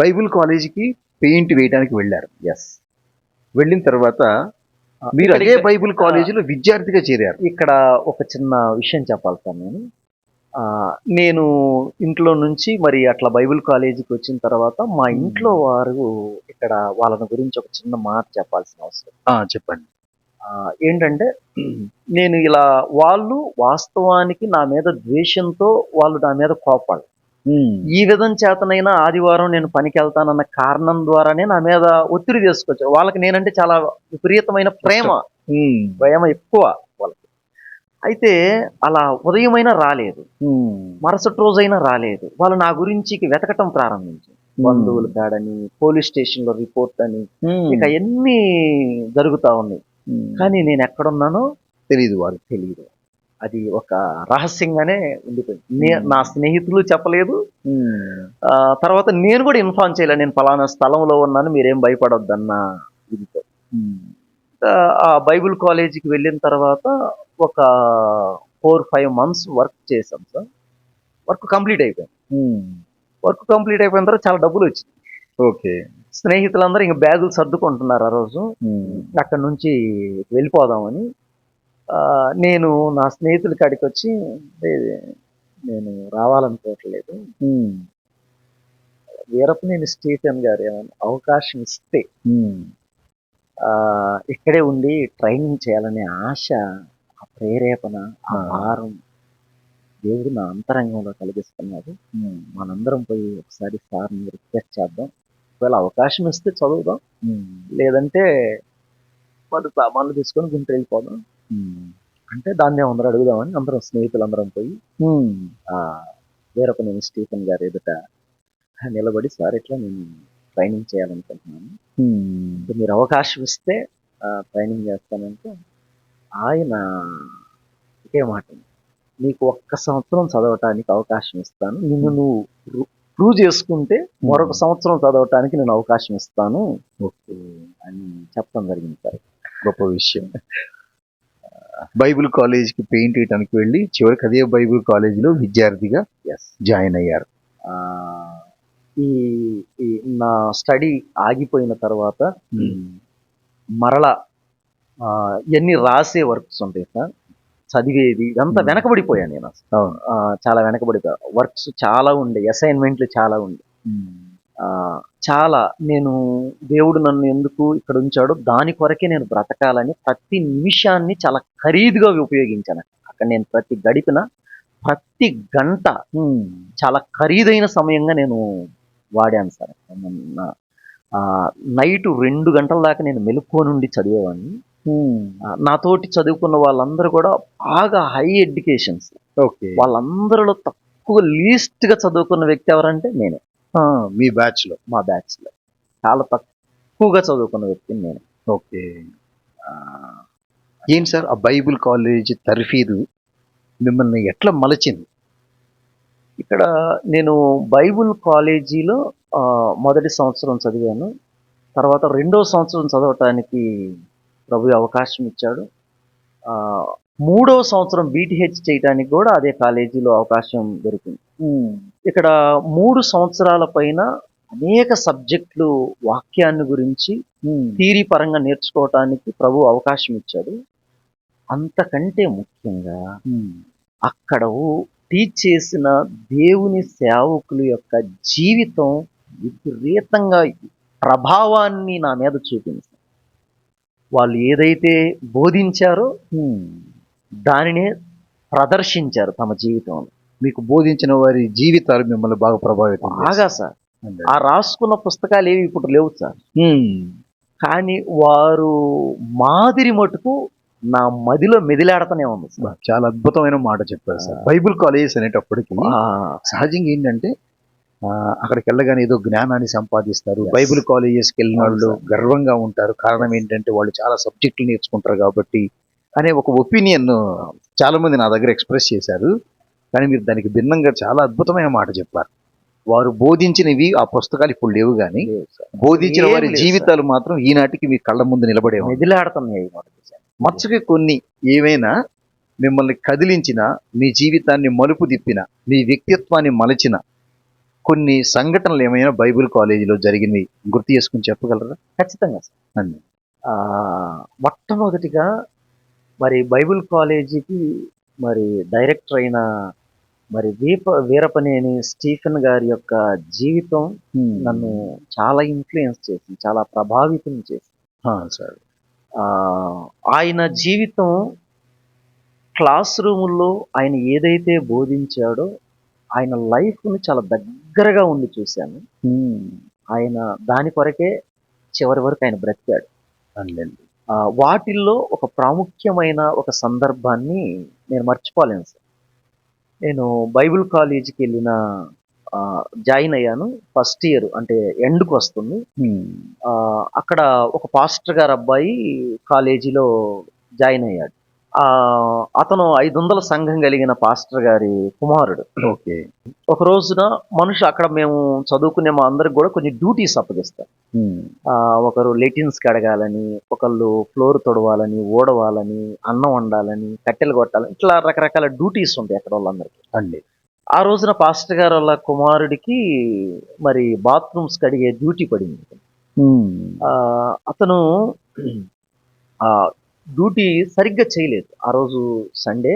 బైబిల్ కాలేజీకి పెయింట్ వేయడానికి వెళ్ళారు. ఎస్. వెళ్ళిన తర్వాత మీరు అదే బైబిల్ కాలేజీలో విద్యార్థిగా చేరారు. ఇక్కడ ఒక చిన్న విషయం చెప్పాలి సార్. నేను ఇంట్లో నుంచి మరి అట్లా బైబిల్ కాలేజీకి వచ్చిన తర్వాత మా ఇంట్లో వారు ఇక్కడ వాళ్ళని గురించి ఒక చిన్న మాట చెప్పాల్సిన అవసరం. చెప్పండి. ఏంటంటే నేను ఇలా వాళ్ళు వాస్తవానికి నా మీద ద్వేషంతో వాళ్ళు నా మీద కోపాడు. ఈ విధం చేతనైనా ఆదివారం నేను పనికి వెళ్తానన్న కారణం ద్వారానే నా మీద ఒత్తిడి తీసుకొచ్చారు. వాళ్ళకి నేనంటే చాలా విపరీతమైన భయం ఎక్కువ వాళ్ళకి. అయితే అలా ఉదయమైనా రాలేదు, మరుసటి రోజైనా రాలేదు. వాళ్ళు నా గురించి వెతకటం ప్రారంభించారు. బంధువులు కాడని, పోలీస్ స్టేషన్ లో రిపోర్ట్ అని, ఇక ఎన్ని జరుగుతా ఉన్నాయి. కానీ నేను ఎక్కడున్నానో తెలియదు, వాళ్ళకి తెలియదు. అది ఒక రహస్యంగానే ఉండిపోయింది. నా స్నేహితులు చెప్పలేదు. తర్వాత నేను కూడా ఇన్ఫార్మ్ చేయలేదు, నేను ఫలానా స్థలంలో ఉన్నాను మీరేం భయపడొద్దన్న ఇదితో. ఆ బైబిల్ కాలేజీకి వెళ్ళిన తర్వాత ఒక 4-5 months వర్క్ చేశాం సార్. వర్క్ కంప్లీట్ అయిపోయింది. వర్క్ కంప్లీట్ అయిపోయిన తర్వాత చాలా డబ్బులు వచ్చింది. ఓకే. స్నేహితులందరూ ఇంకా బ్యాగులు సర్దుకుంటున్నారు ఆ రోజు. అక్కడ నుంచి వెళ్ళిపోదామని నేను నా స్నేహితుల కాడికి వచ్చి నేను రావాలనుకోవట్లేదు, వీరపనేని స్టీఫెన్ గారు ఏమైనా అవకాశం ఇస్తే ఇక్కడే ఉండి ట్రైనింగ్ చేయాలనే ఆశ, ఆ ప్రేరేపణ, ఆ భారం దేవుడు నా అంతరంగంలో కలిగిస్తున్నారు. మనందరం పోయి ఒకసారి సార్ని రిక్వెస్ట్ చేద్దాం, ఒకవేళ అవకాశం ఇస్తే చదువుదాం, లేదంటే వాళ్ళు సామాన్లు తీసుకొని గుంటూరు వెళ్ళిపోదాం అంటే దాన్ని అందరూ అడుగుదామని అందరం స్నేహితులందరం పోయి వీరపనేని స్టీఫెన్ గారు ఎదుట నిలబడి, సార్ ఇట్లా నేను ట్రైనింగ్ చేయాలనుకుంటున్నాను, మీరు అవకాశం ఇస్తే ట్రైనింగ్ చేస్తానంటే ఆయన ఒకే మాట, నీకు 1 సంవత్సరం చదవటానికి అవకాశం ఇస్తాను, నిన్ను నువ్వు ప్రూవ్ చేసుకుంటే మరొక సంవత్సరం చదవటానికి నేను అవకాశం ఇస్తాను అని చెప్పడం జరిగింది సార్. గొప్ప విషయం. బైబిల్ కాలేజీకి పెయింట్ వేయడానికి వెళ్ళి చివరికి అదే బైబిల్ కాలేజీలో విద్యార్థిగా జాయిన్ అయ్యారు. ఈ ఈ నా స్టడీ ఆగిపోయిన తర్వాత మరలా ఎన్ని రాసే వర్క్స్ ఉంటాయి సార్, చదివేది ఇదంతా వెనకబడిపోయాను నేను అసలు. అవును. చాలా వెనకబడిపోయా. వర్క్స్ చాలా ఉండే, అసైన్మెంట్లు చాలా ఉండే. ఆ, చాలా నేను దేవుడు నన్ను ఎందుకు ఇక్కడ ఉంచాడో దాని కొరకే నేను బ్రతకాలని ప్రతి నిమిషాన్ని చాలా ఖరీదుగా ఉపయోగించాను. అక్కడ నేను ప్రతి గంట చాలా ఖరీదైన సమయంగా నేను వాడాను సార్. నైట్ 2 గంటల దాకా నేను మెలుకువ నుండి చదివేవాడిని. నాతోటి చదువుకున్న వాళ్ళందరూ కూడా బాగా హై ఎడ్యుకేషన్స్. ఓకే. వాళ్ళందరిలో తక్కువ లీస్ట్ గా చదువుకున్న వ్యక్తి ఎవరంటే నేనే. మీ బ్యాచ్ లో? మా బ్యాచ్ లో చాలా తక్కువగా చదువుకున్న వ్యక్తిని నేను. ఓకే. ఏంటి సార్ ఆ బైబిల్ కాలేజ్ తర్ఫీదు మిమ్మల్ని ఎట్లా మలచింది? ఇక్కడ నేను బైబిల్ కాలేజీలో మొదటి సంవత్సరం చదివాను. తర్వాత 2వ సంవత్సరం చదవటానికి ప్రభు అవకాశం ఇచ్చాడు. 3వ సంవత్సరం బీటీహెచ్ చేయడానికి కూడా అదే కాలేజీలో అవకాశం దొరికింది. ఇక్కడ 3 సంవత్సరాల పైన అనేక సబ్జెక్టులు వాక్యాన్ని గురించి థియరీ పరంగా నేర్చుకోవటానికి ప్రభు అవకాశం ఇచ్చాడు. అంతకంటే ముఖ్యంగా అక్కడ టీచ్ చేసిన దేవుని సేవకుల యొక్క జీవితం విపరీతంగా ప్రభావాన్ని నా మీద చూపింది. వాళ్ళు ఏదైతే బోధించారో దానినే ప్రదర్శించారు తమ జీవితంలో. మీకు బోధించిన వారి జీవితాలు మిమ్మల్ని బాగా ప్రభావితం బాగా సార్. ఆ రాసుకున్న పుస్తకాలు ఏవి ఇప్పుడు లేవు సార్, కానీ వారు మాదిరి మటుకు నా మదిలో మెదిలాడుతూనే ఉంది సార్. చాలా అద్భుతమైన మాట చెప్పారు సార్. బైబిల్ కాలేజెస్ అనేటప్పటికి సహజంగా ఏంటంటే అక్కడికి వెళ్ళగానే ఏదో జ్ఞానాన్ని సంపాదిస్తారు. బైబిల్ కాలేజెస్కి వెళ్ళిన వాళ్ళు గర్వంగా ఉంటారు. కారణం ఏంటంటే వాళ్ళు చాలా సబ్జెక్టులు నేర్చుకుంటారు కాబట్టి అనే ఒక ఒపీనియన్ చాలా మంది నా దగ్గర ఎక్స్ప్రెస్ చేశారు. కానీ మీరు దానికి భిన్నంగా చాలా అద్భుతమైన మాట చెప్పారు. వారు బోధించినవి ఆ పుస్తకాలు ఇప్పుడు లేవు, కానీ బోధించిన వారి జీవితాలు మాత్రం ఈనాటికి మీ కళ్ళ ముందు నిలబడే మెదిలాడుతున్నాయి. మచ్చకి కొన్ని ఏమైనా మిమ్మల్ని కదిలించిన, మీ జీవితాన్ని మలుపు తిప్పిన, మీ వ్యక్తిత్వాన్ని మలచిన కొన్ని సంఘటనలు ఏమైనా బైబిల్ కాలేజీలో జరిగింది గుర్తు చేసుకుని చెప్పగలరా? ఖచ్చితంగా సార్. మొట్టమొదటిగా మరి బైబిల్ కాలేజీకి మరి డైరెక్టర్ అయిన మరి వీరపనేని స్టీఫెన్ గారి యొక్క జీవితం నన్ను చాలా ఇన్ఫ్లుయెన్స్ చేసింది, చాలా ప్రభావితం చేసింది సార్. ఆయన జీవితం క్లాస్ రూముల్లో ఆయన ఏదైతే బోధించాడో ఆయన లైఫ్ని చాలా దగ్గరగా ఉండి చూశాను. ఆయన దాని కొరకే చివరి వరకు ఆయన బ్రతికాడు. వాటిల్లో ఒక ప్రాముఖ్యమైన ఒక సందర్భాన్ని నేను మర్చిపోలేను సార్. నేను బైబిల్ కాలేజీకి వెళ్ళిన జాయిన్ అయ్యాను. ఫస్ట్ ఇయర్ అంటే ఎండ్కి వస్తుంది. అక్కడ ఒక పాస్టర్ గారు అబ్బాయి కాలేజీలో జాయిన్ అయ్యాడు. అతను 500 సంఘం కలిగిన పాస్టర్ గారి కుమారుడు. ఓకే. ఒక రోజున అక్కడ మేము చదువుకునే మా అందరికి కూడా కొన్ని డ్యూటీస్ అప్పగిస్తారు. ఒకరు లెటిన్స్ కడగాలని, ఒకళ్ళు ఫ్లోర్ తొడవాలని, ఊడవాలని, అన్నం వండాలని, కట్టెలు కొట్టాలని, ఇట్లా రకరకాల డ్యూటీస్ ఉంటాయి అక్కడ వాళ్ళందరికీ అండి. ఆ రోజున పాస్టర్ గారు వాళ్ళ కుమారుడికి మరి బాత్రూమ్స్ కడిగే డ్యూటీ పడింది. అతను డ్యూటీ సరిగ్గా చేయలేదు. ఆ రోజు సండే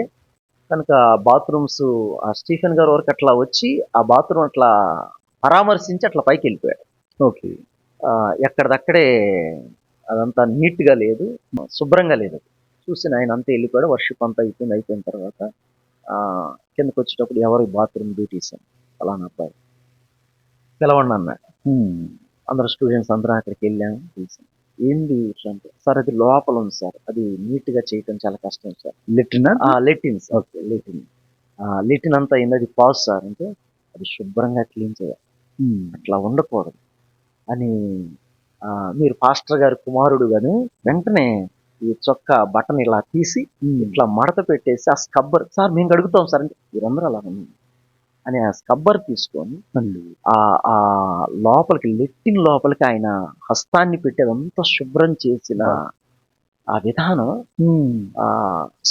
కనుక బాత్రూమ్స్ స్టీఫెన్ గారు వరకు అట్లా వచ్చి ఆ బాత్రూమ్ అట్లా పరామర్శించి అట్లా పైకి వెళ్ళిపోయాడు. ఓకే. ఎక్కడిదక్కడే అదంతా నీట్గా లేదు, శుభ్రంగా లేదు. చూసి ఆయన అంతా వెళ్ళిపోయాడు. వర్షిప్ అంతా అయిపోయిన తర్వాత కిందకు వచ్చేటప్పుడు ఎవరు బాత్రూమ్ డ్యూటీస్ అని అలానా అబ్బాయి పిలవండి అన్నాడు. అందరు స్టూడెంట్స్ అందరం అక్కడికి వెళ్ళాము. చూసాం. ఏంది ఇట్లా అంటే, సార్ అది లోపల ఉంది సార్, అది నీట్గా చేయటం చాలా కష్టం సార్. లెటిన్ సార్. ఓకే. లెటిన్ అంతా అయింది, అది పాజ్ సార్ అంటే అది శుభ్రంగా క్లీన్ చేయాలి, అట్లా ఉండకూడదు అని మీరు పాస్టర్ గారి కుమారుడు కానీ వెంటనే ఈ చొక్కా బటన్ ఇలా తీసి ఇట్లా మడత పెట్టేసి ఆ స్కబ్బర్, సార్ మేము అడుగుతాం సార్ అంటే మీరందరూ అలా అని ఆ స్కబ్బర్ తీసుకొని ఆ లోపలికి లెట్టిన్ లోపలికి ఆయన హస్తాన్ని పెట్టి అదంతా శుభ్రం చేసిన ఆ విధానం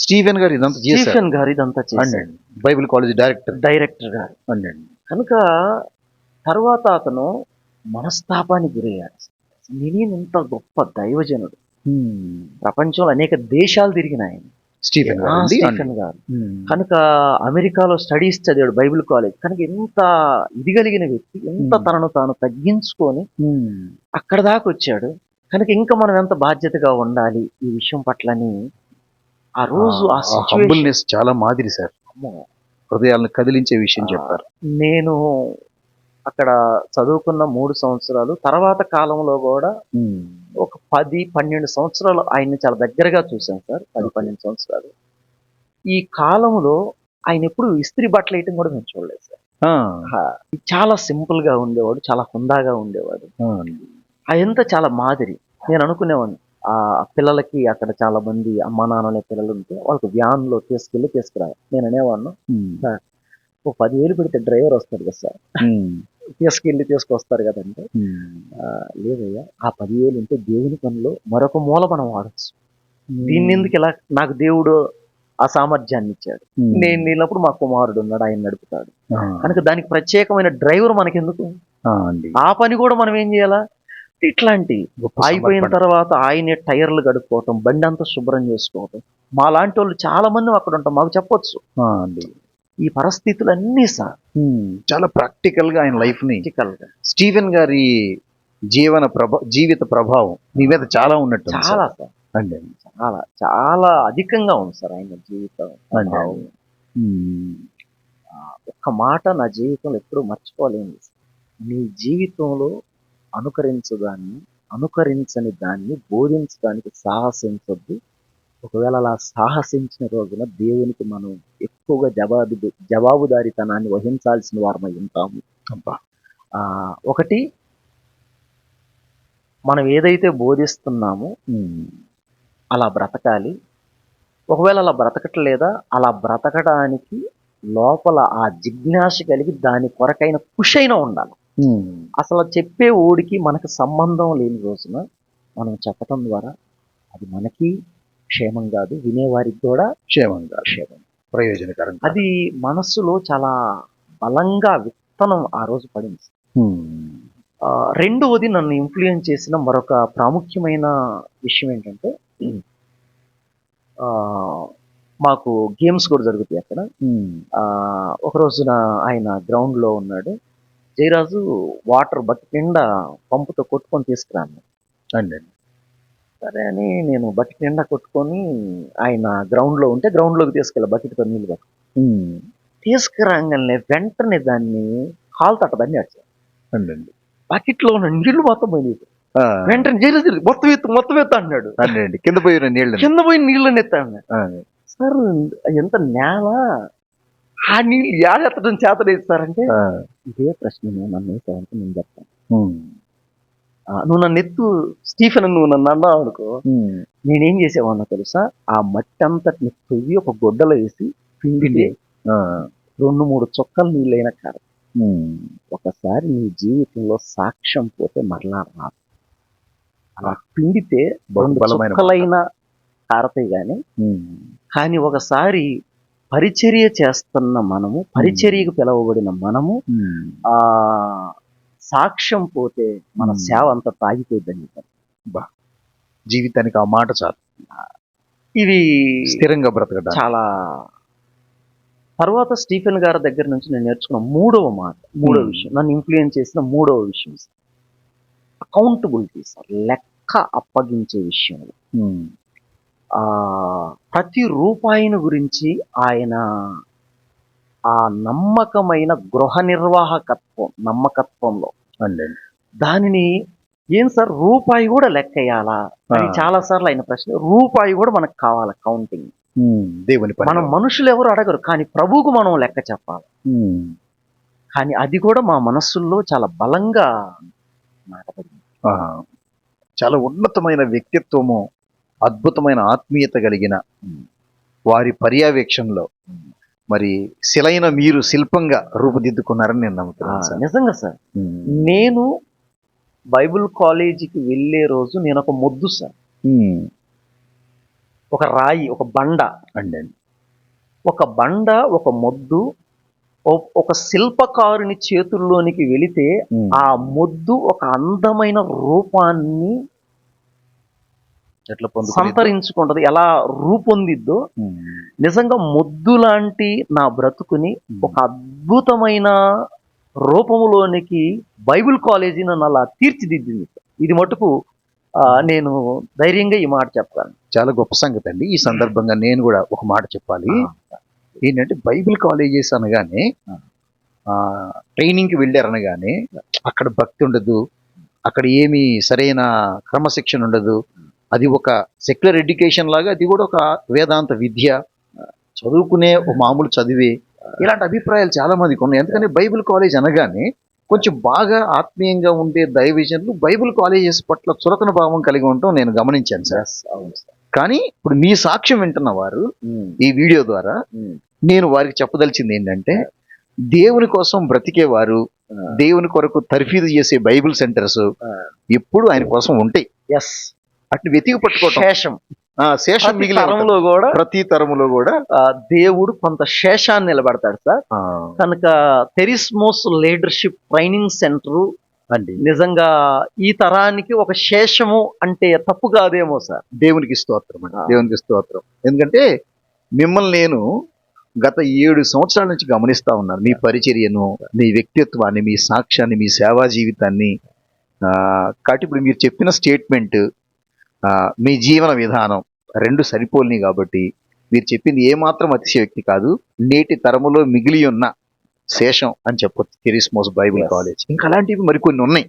స్టీఫెన్ గారు ఇదంతా చేశారు. బైబిల్ కాలేజ్ డైరెక్టర్ గారు. కనుక తర్వాత అతను మనస్తాపానికి గురయ్యాడు. నేను ఇంత గొప్ప దైవజనుడు, ప్రపంచంలో అనేక దేశాలు తిరిగిన ఆయన స్టీఫెన్ గారు అండి? స్టీఫెన్ గారు కనుక అమెరికాలో స్టడీస్ చదివాడు, బైబిల్ కాలేజ్. కనుక ఎంత ఇది కలిగిన వ్యక్తి, ఎంత తనను తాను తగ్గించుకొని అక్కడ దాకా వచ్చాడు. కనుక ఇంకా మనం ఎంత బాధ్యతగా ఉండాలి ఈ విషయం పట్లని ఆ రోజు ఆ సిచ్యువేషన్. హంబుల్నెస్ చాలా మాదిరి సార్, హృదయాలను కదిలించే విషయం చెప్పారు. నేను అక్కడ చదువుకున్న 3 సంవత్సరాలు, తర్వాత కాలంలో కూడా ఒక 10-12 సంవత్సరాలు ఆయన్ని చాలా దగ్గరగా చూశాను సార్. 10-12 సంవత్సరాలు. ఈ కాలంలో ఆయన ఎప్పుడు ఇస్త్రీ బట్టలు వేయటం కూడా మేము చూడలేదు సార్. చాలా సింపుల్ గా ఉండేవాడు, చాలా హుందాగా ఉండేవాడు. అదంతా చాలా మాదిరి. నేను అనుకునేవాడిని, ఆ పిల్లలకి అక్కడ చాలా మంది అమ్మా నాన్నలే పిల్లలు ఉంటే వాళ్ళకి వ్యాన్ లో తీసుకురావాలి. నేను అనేవాడిను, సార్ ఓ 10,000 పెడితే డ్రైవర్ వస్తాడు కదా సార్, తీసుకొస్తారు కదంటే, లేదయ్యా ఆ 10,000 ఉంటే దేవుని పనిలో మరొక మూల మనం వాడచ్చు. దీన్ని ఎందుకు ఇలా, నాకు దేవుడు ఆ సామర్థ్యాన్ని ఇచ్చాడు. నేను వెళ్ళినప్పుడు మా కుమారుడు ఉన్నాడు, ఆయన నడుపుతాడు. కనుక దానికి ప్రత్యేకమైన డ్రైవర్ మనకెందుకు, ఆ పని కూడా మనం ఏం చేయాలా. ఇట్లాంటి అయిపోయిన తర్వాత ఆయనే టైర్లు గడుపుకోవటం, బండి అంతా శుభ్రం చేసుకోవటం. మా లాంటి వాళ్ళు చాలా మంది అక్కడ ఉంటాం, మాకు చెప్పొచ్చు ఈ పరిస్థితులన్నీ సార్. చాలా ప్రాక్టికల్ గా ఆయన లైఫ్ ని, స్టీఫెన్ గారి జీవిత ప్రభావం మీ మీద చాలా ఉన్నట్టు. చాలా సార్ అండి, చాలా చాలా అధికంగా ఉంది సార్ ఆయన జీవితం. ఒక్క మాట నా జీవితంలో ఎప్పుడూ మర్చిపోలేను, నీ జీవితంలో అనుకరించని దాన్ని బోధించడానికి సాహసించొద్దు. ఒకవేళ అలా సాహసించిన రోజున దేవునికి మనం ఎక్కువగా జవాబుదారీతనాన్ని వహించాల్సిన వారమై ఉంటాము. ఒకటి, మనం ఏదైతే బోధిస్తున్నామో అలా బ్రతకాలి. ఒకవేళ అలా బ్రతకట్లేదా, అలా బ్రతకడానికి లోపల ఆ జిజ్ఞాస కలిగి దాని కొరకైన కృషి అయినా ఉండాలి. అసలు చెప్పే ఓడికి మనకు సంబంధం లేని రోజున మనం చెప్పటం ద్వారా అది మనకి క్షేమం కాదు, వినేవారికి కూడా క్షేమం, ప్రయోజనకరం. అది మనస్సులో చాలా బలంగా విత్తనం ఆ రోజు పడింది. రెండవది, నన్ను ఇన్ఫ్లుయెన్స్ చేసిన మరొక ప్రాముఖ్యమైన విషయం ఏంటంటే, మాకు గేమ్స్ కూడా జరుగుతాయి అక్కడ. ఒక రోజున ఆయన గ్రౌండ్ లో ఉన్నాడు, జయరాజు వాటర్ బకెట్ నిండా పంపుతో కొట్టుకొని తీసుకురాను అండి. సరే అని నేను బకెట్ నిండా కొట్టుకొని ఆయన గ్రౌండ్ లో ఉంటే గ్రౌండ్ లోకి తీసుకెళ్ళా, బకెట్తో నీళ్ళు పట్టుకొని. తీసుకురాగానే వెంటనే దాన్ని కాలు తట్టదాన్ని అడిచాను. బకెట్ లో ఉన్న నీళ్లు మొత్తం పోయింది. వెంటనే జయరాజు మొత్తం ఎత్తు అన్నాడు. కింద పోయి నీళ్ళని ఎత్తాను. సార్ ఎంత నేల, ఆ నీళ్ళు ఏడెత్తడం చేతలేదు సార్ అంటే, ఇదే ప్రశ్న నన్ను వేసావంటే నేను చెప్తాను. నువ్వు నన్ను ఎత్తు స్టీఫెన్, నువ్వు నన్ను అన్నావు అనుకో, నేనేం చేసేవాడినో తెలుసా, ఆ మట్టి అంతటిని తవ్వి ఒక గుడ్డలో వేసి పిండితే 2-3 చుక్కలు నీళ్ళైనా కాదు. ఒకసారి నీ జీవితంలో సాక్ష్యం పోతే మరలా రాదు. అలా పిండితే 2 చుక్కలైనా కారతాయి కానీ ఒకసారి పరిచర్య చేస్తున్న మనము, పరిచర్యకు పిలవబడిన మనము ఆ సాక్ష్యం పోతే మన సేవ అంతా తాగిపోయిందని. జీవితానికి ఆ మాట చాలు, ఇది స్థిరంగా బ్రతకడం చాలా. తర్వాత స్టీఫెన్ గారి దగ్గర నుంచి నేను నేర్చుకున్న మూడవ విషయం, నన్ను ఇన్ఫ్లుయెన్స్ చేసిన మూడవ విషయం అకౌంటబిలిటీ సార్, లెక్క అప్పగించే విషయంలో. ప్రతి రూపాయిని గురించి ఆయన ఆ నమ్మకమైన గృహ నమ్మకత్వంలో దానిని, ఏం సార్ రూపాయి కూడా లెక్కేయాలా అని చాలా సార్లు ఆయన ప్రశ్న. రూపాయి కూడా మనకు కావాలి కౌంటింగ్. దేవుని మనం మనుషులు ఎవరు అడగరు, కానీ ప్రభువుకు మనం లెక్క చెప్పాలి. కానీ అది కూడా మా మనస్సుల్లో చాలా బలంగా నాటపడింది. చాలా ఉన్నతమైన వ్యక్తిత్వము, అద్భుతమైన ఆత్మీయత కలిగిన వారి పర్యవేక్షణలో మరి శిలైన మీరు శిల్పంగా రూపుదిద్దుకున్నారని నేను నమ్ముతున్నాను. నిజంగా సార్, నేను బైబిల్ కాలేజీకి వెళ్ళే రోజు నేను ఒక మొద్దు సార్, ఒక రాయి, ఒక బండ, ఒక మొద్దు ఒక శిల్పకారుని చేతుల్లోనికి వెళితే ఆ మొద్దు ఒక అందమైన రూపాన్ని ఎట్లా పొందుకునేది? సంతరించుకుంటది, ఎలా రూపొందిద్దో నిజంగా మొద్దు లాంటి నా బ్రతుకుని ఒక అద్భుతమైన రూపంలోనికి బైబిల్ కాలేజీ నన్ను అలా తీర్చిదిద్దింది. ఇది మటుకు నేను ధైర్యంగా ఈ మాట చెప్తాను. చాలా గొప్ప సంగతి అండి. ఈ సందర్భంగా నేను కూడా ఒక మాట చెప్పాలి. ఏంటంటే బైబిల్ కాలేజెస్ అనగానే ట్రైనింగ్కి వెళ్ళారనగానే అక్కడ భక్తి ఉండదు, అక్కడ ఏమీ సరైన క్రమశిక్షణ ఉండదు, అది ఒక సెక్యులర్ ఎడ్యుకేషన్ లాగా, అది కూడా ఒక వేదాంత విద్య, చదువుకునే ఒక మామూలు చదివే, ఇలాంటి అభిప్రాయాలు చాలా మందికి ఉన్నాయి. ఎందుకంటే బైబిల్ కాలేజ్ అనగానే కొంచెం బాగా ఆత్మీయంగా ఉండే దైవజనులు బైబిల్ కాలేజెస్ పట్ల చులకన భావం కలిగి ఉండటం నేను గమనించాను సార్. కానీ ఇప్పుడు మీ సాక్ష్యం వింటున్న వారు ఈ వీడియో ద్వారా నేను వారికి చెప్పదలిచింది ఏంటంటే, దేవుని కోసం బ్రతికేవారు, దేవుని కొరకు తర్ఫీదు చేసే బైబిల్ సెంటర్స్ ఎప్పుడు ఆయన కోసం ఉంటాయి. అటు వెతికి పట్టుకోవటం, శేషం మిగిలిన తరంలో కూడా ప్రతి తరములో కూడా దేవుడు కొంత శేషాన్ని నిలబెడతాడు సార్. కనుక కెరిస్మోస్ లీడర్షిప్ ట్రైనింగ్ సెంటర్ అండి నిజంగా ఈ తరానికి ఒక శేషము అంటే తప్పు కాదేమో సార్. దేవునికి స్తోత్రం అండి, దేవునికి స్తోత్రం. ఎందుకంటే మిమ్మల్ని నేను గత 7 సంవత్సరాల నుంచి గమనిస్తా ఉన్నాను. మీ పరిచర్యను, మీ వ్యక్తిత్వాన్ని, మీ సాక్ష్యాన్ని, మీ సేవా జీవితాన్ని. కాబట్టి ఇప్పుడు మీరు చెప్పిన స్టేట్మెంట్, మీ జీవన విధానం 2 సరిపోలినాయి. కాబట్టి మీరు చెప్పింది ఏమాత్రం అతిశయోక్తి కాదు. నేటి తరములో మిగిలి ఉన్న శేషం అని చెప్పొచ్చు కెరిస్మోస్ బైబిల్ కాలేజ్. ఇంకా అలాంటివి మరికొన్ని ఉన్నాయి.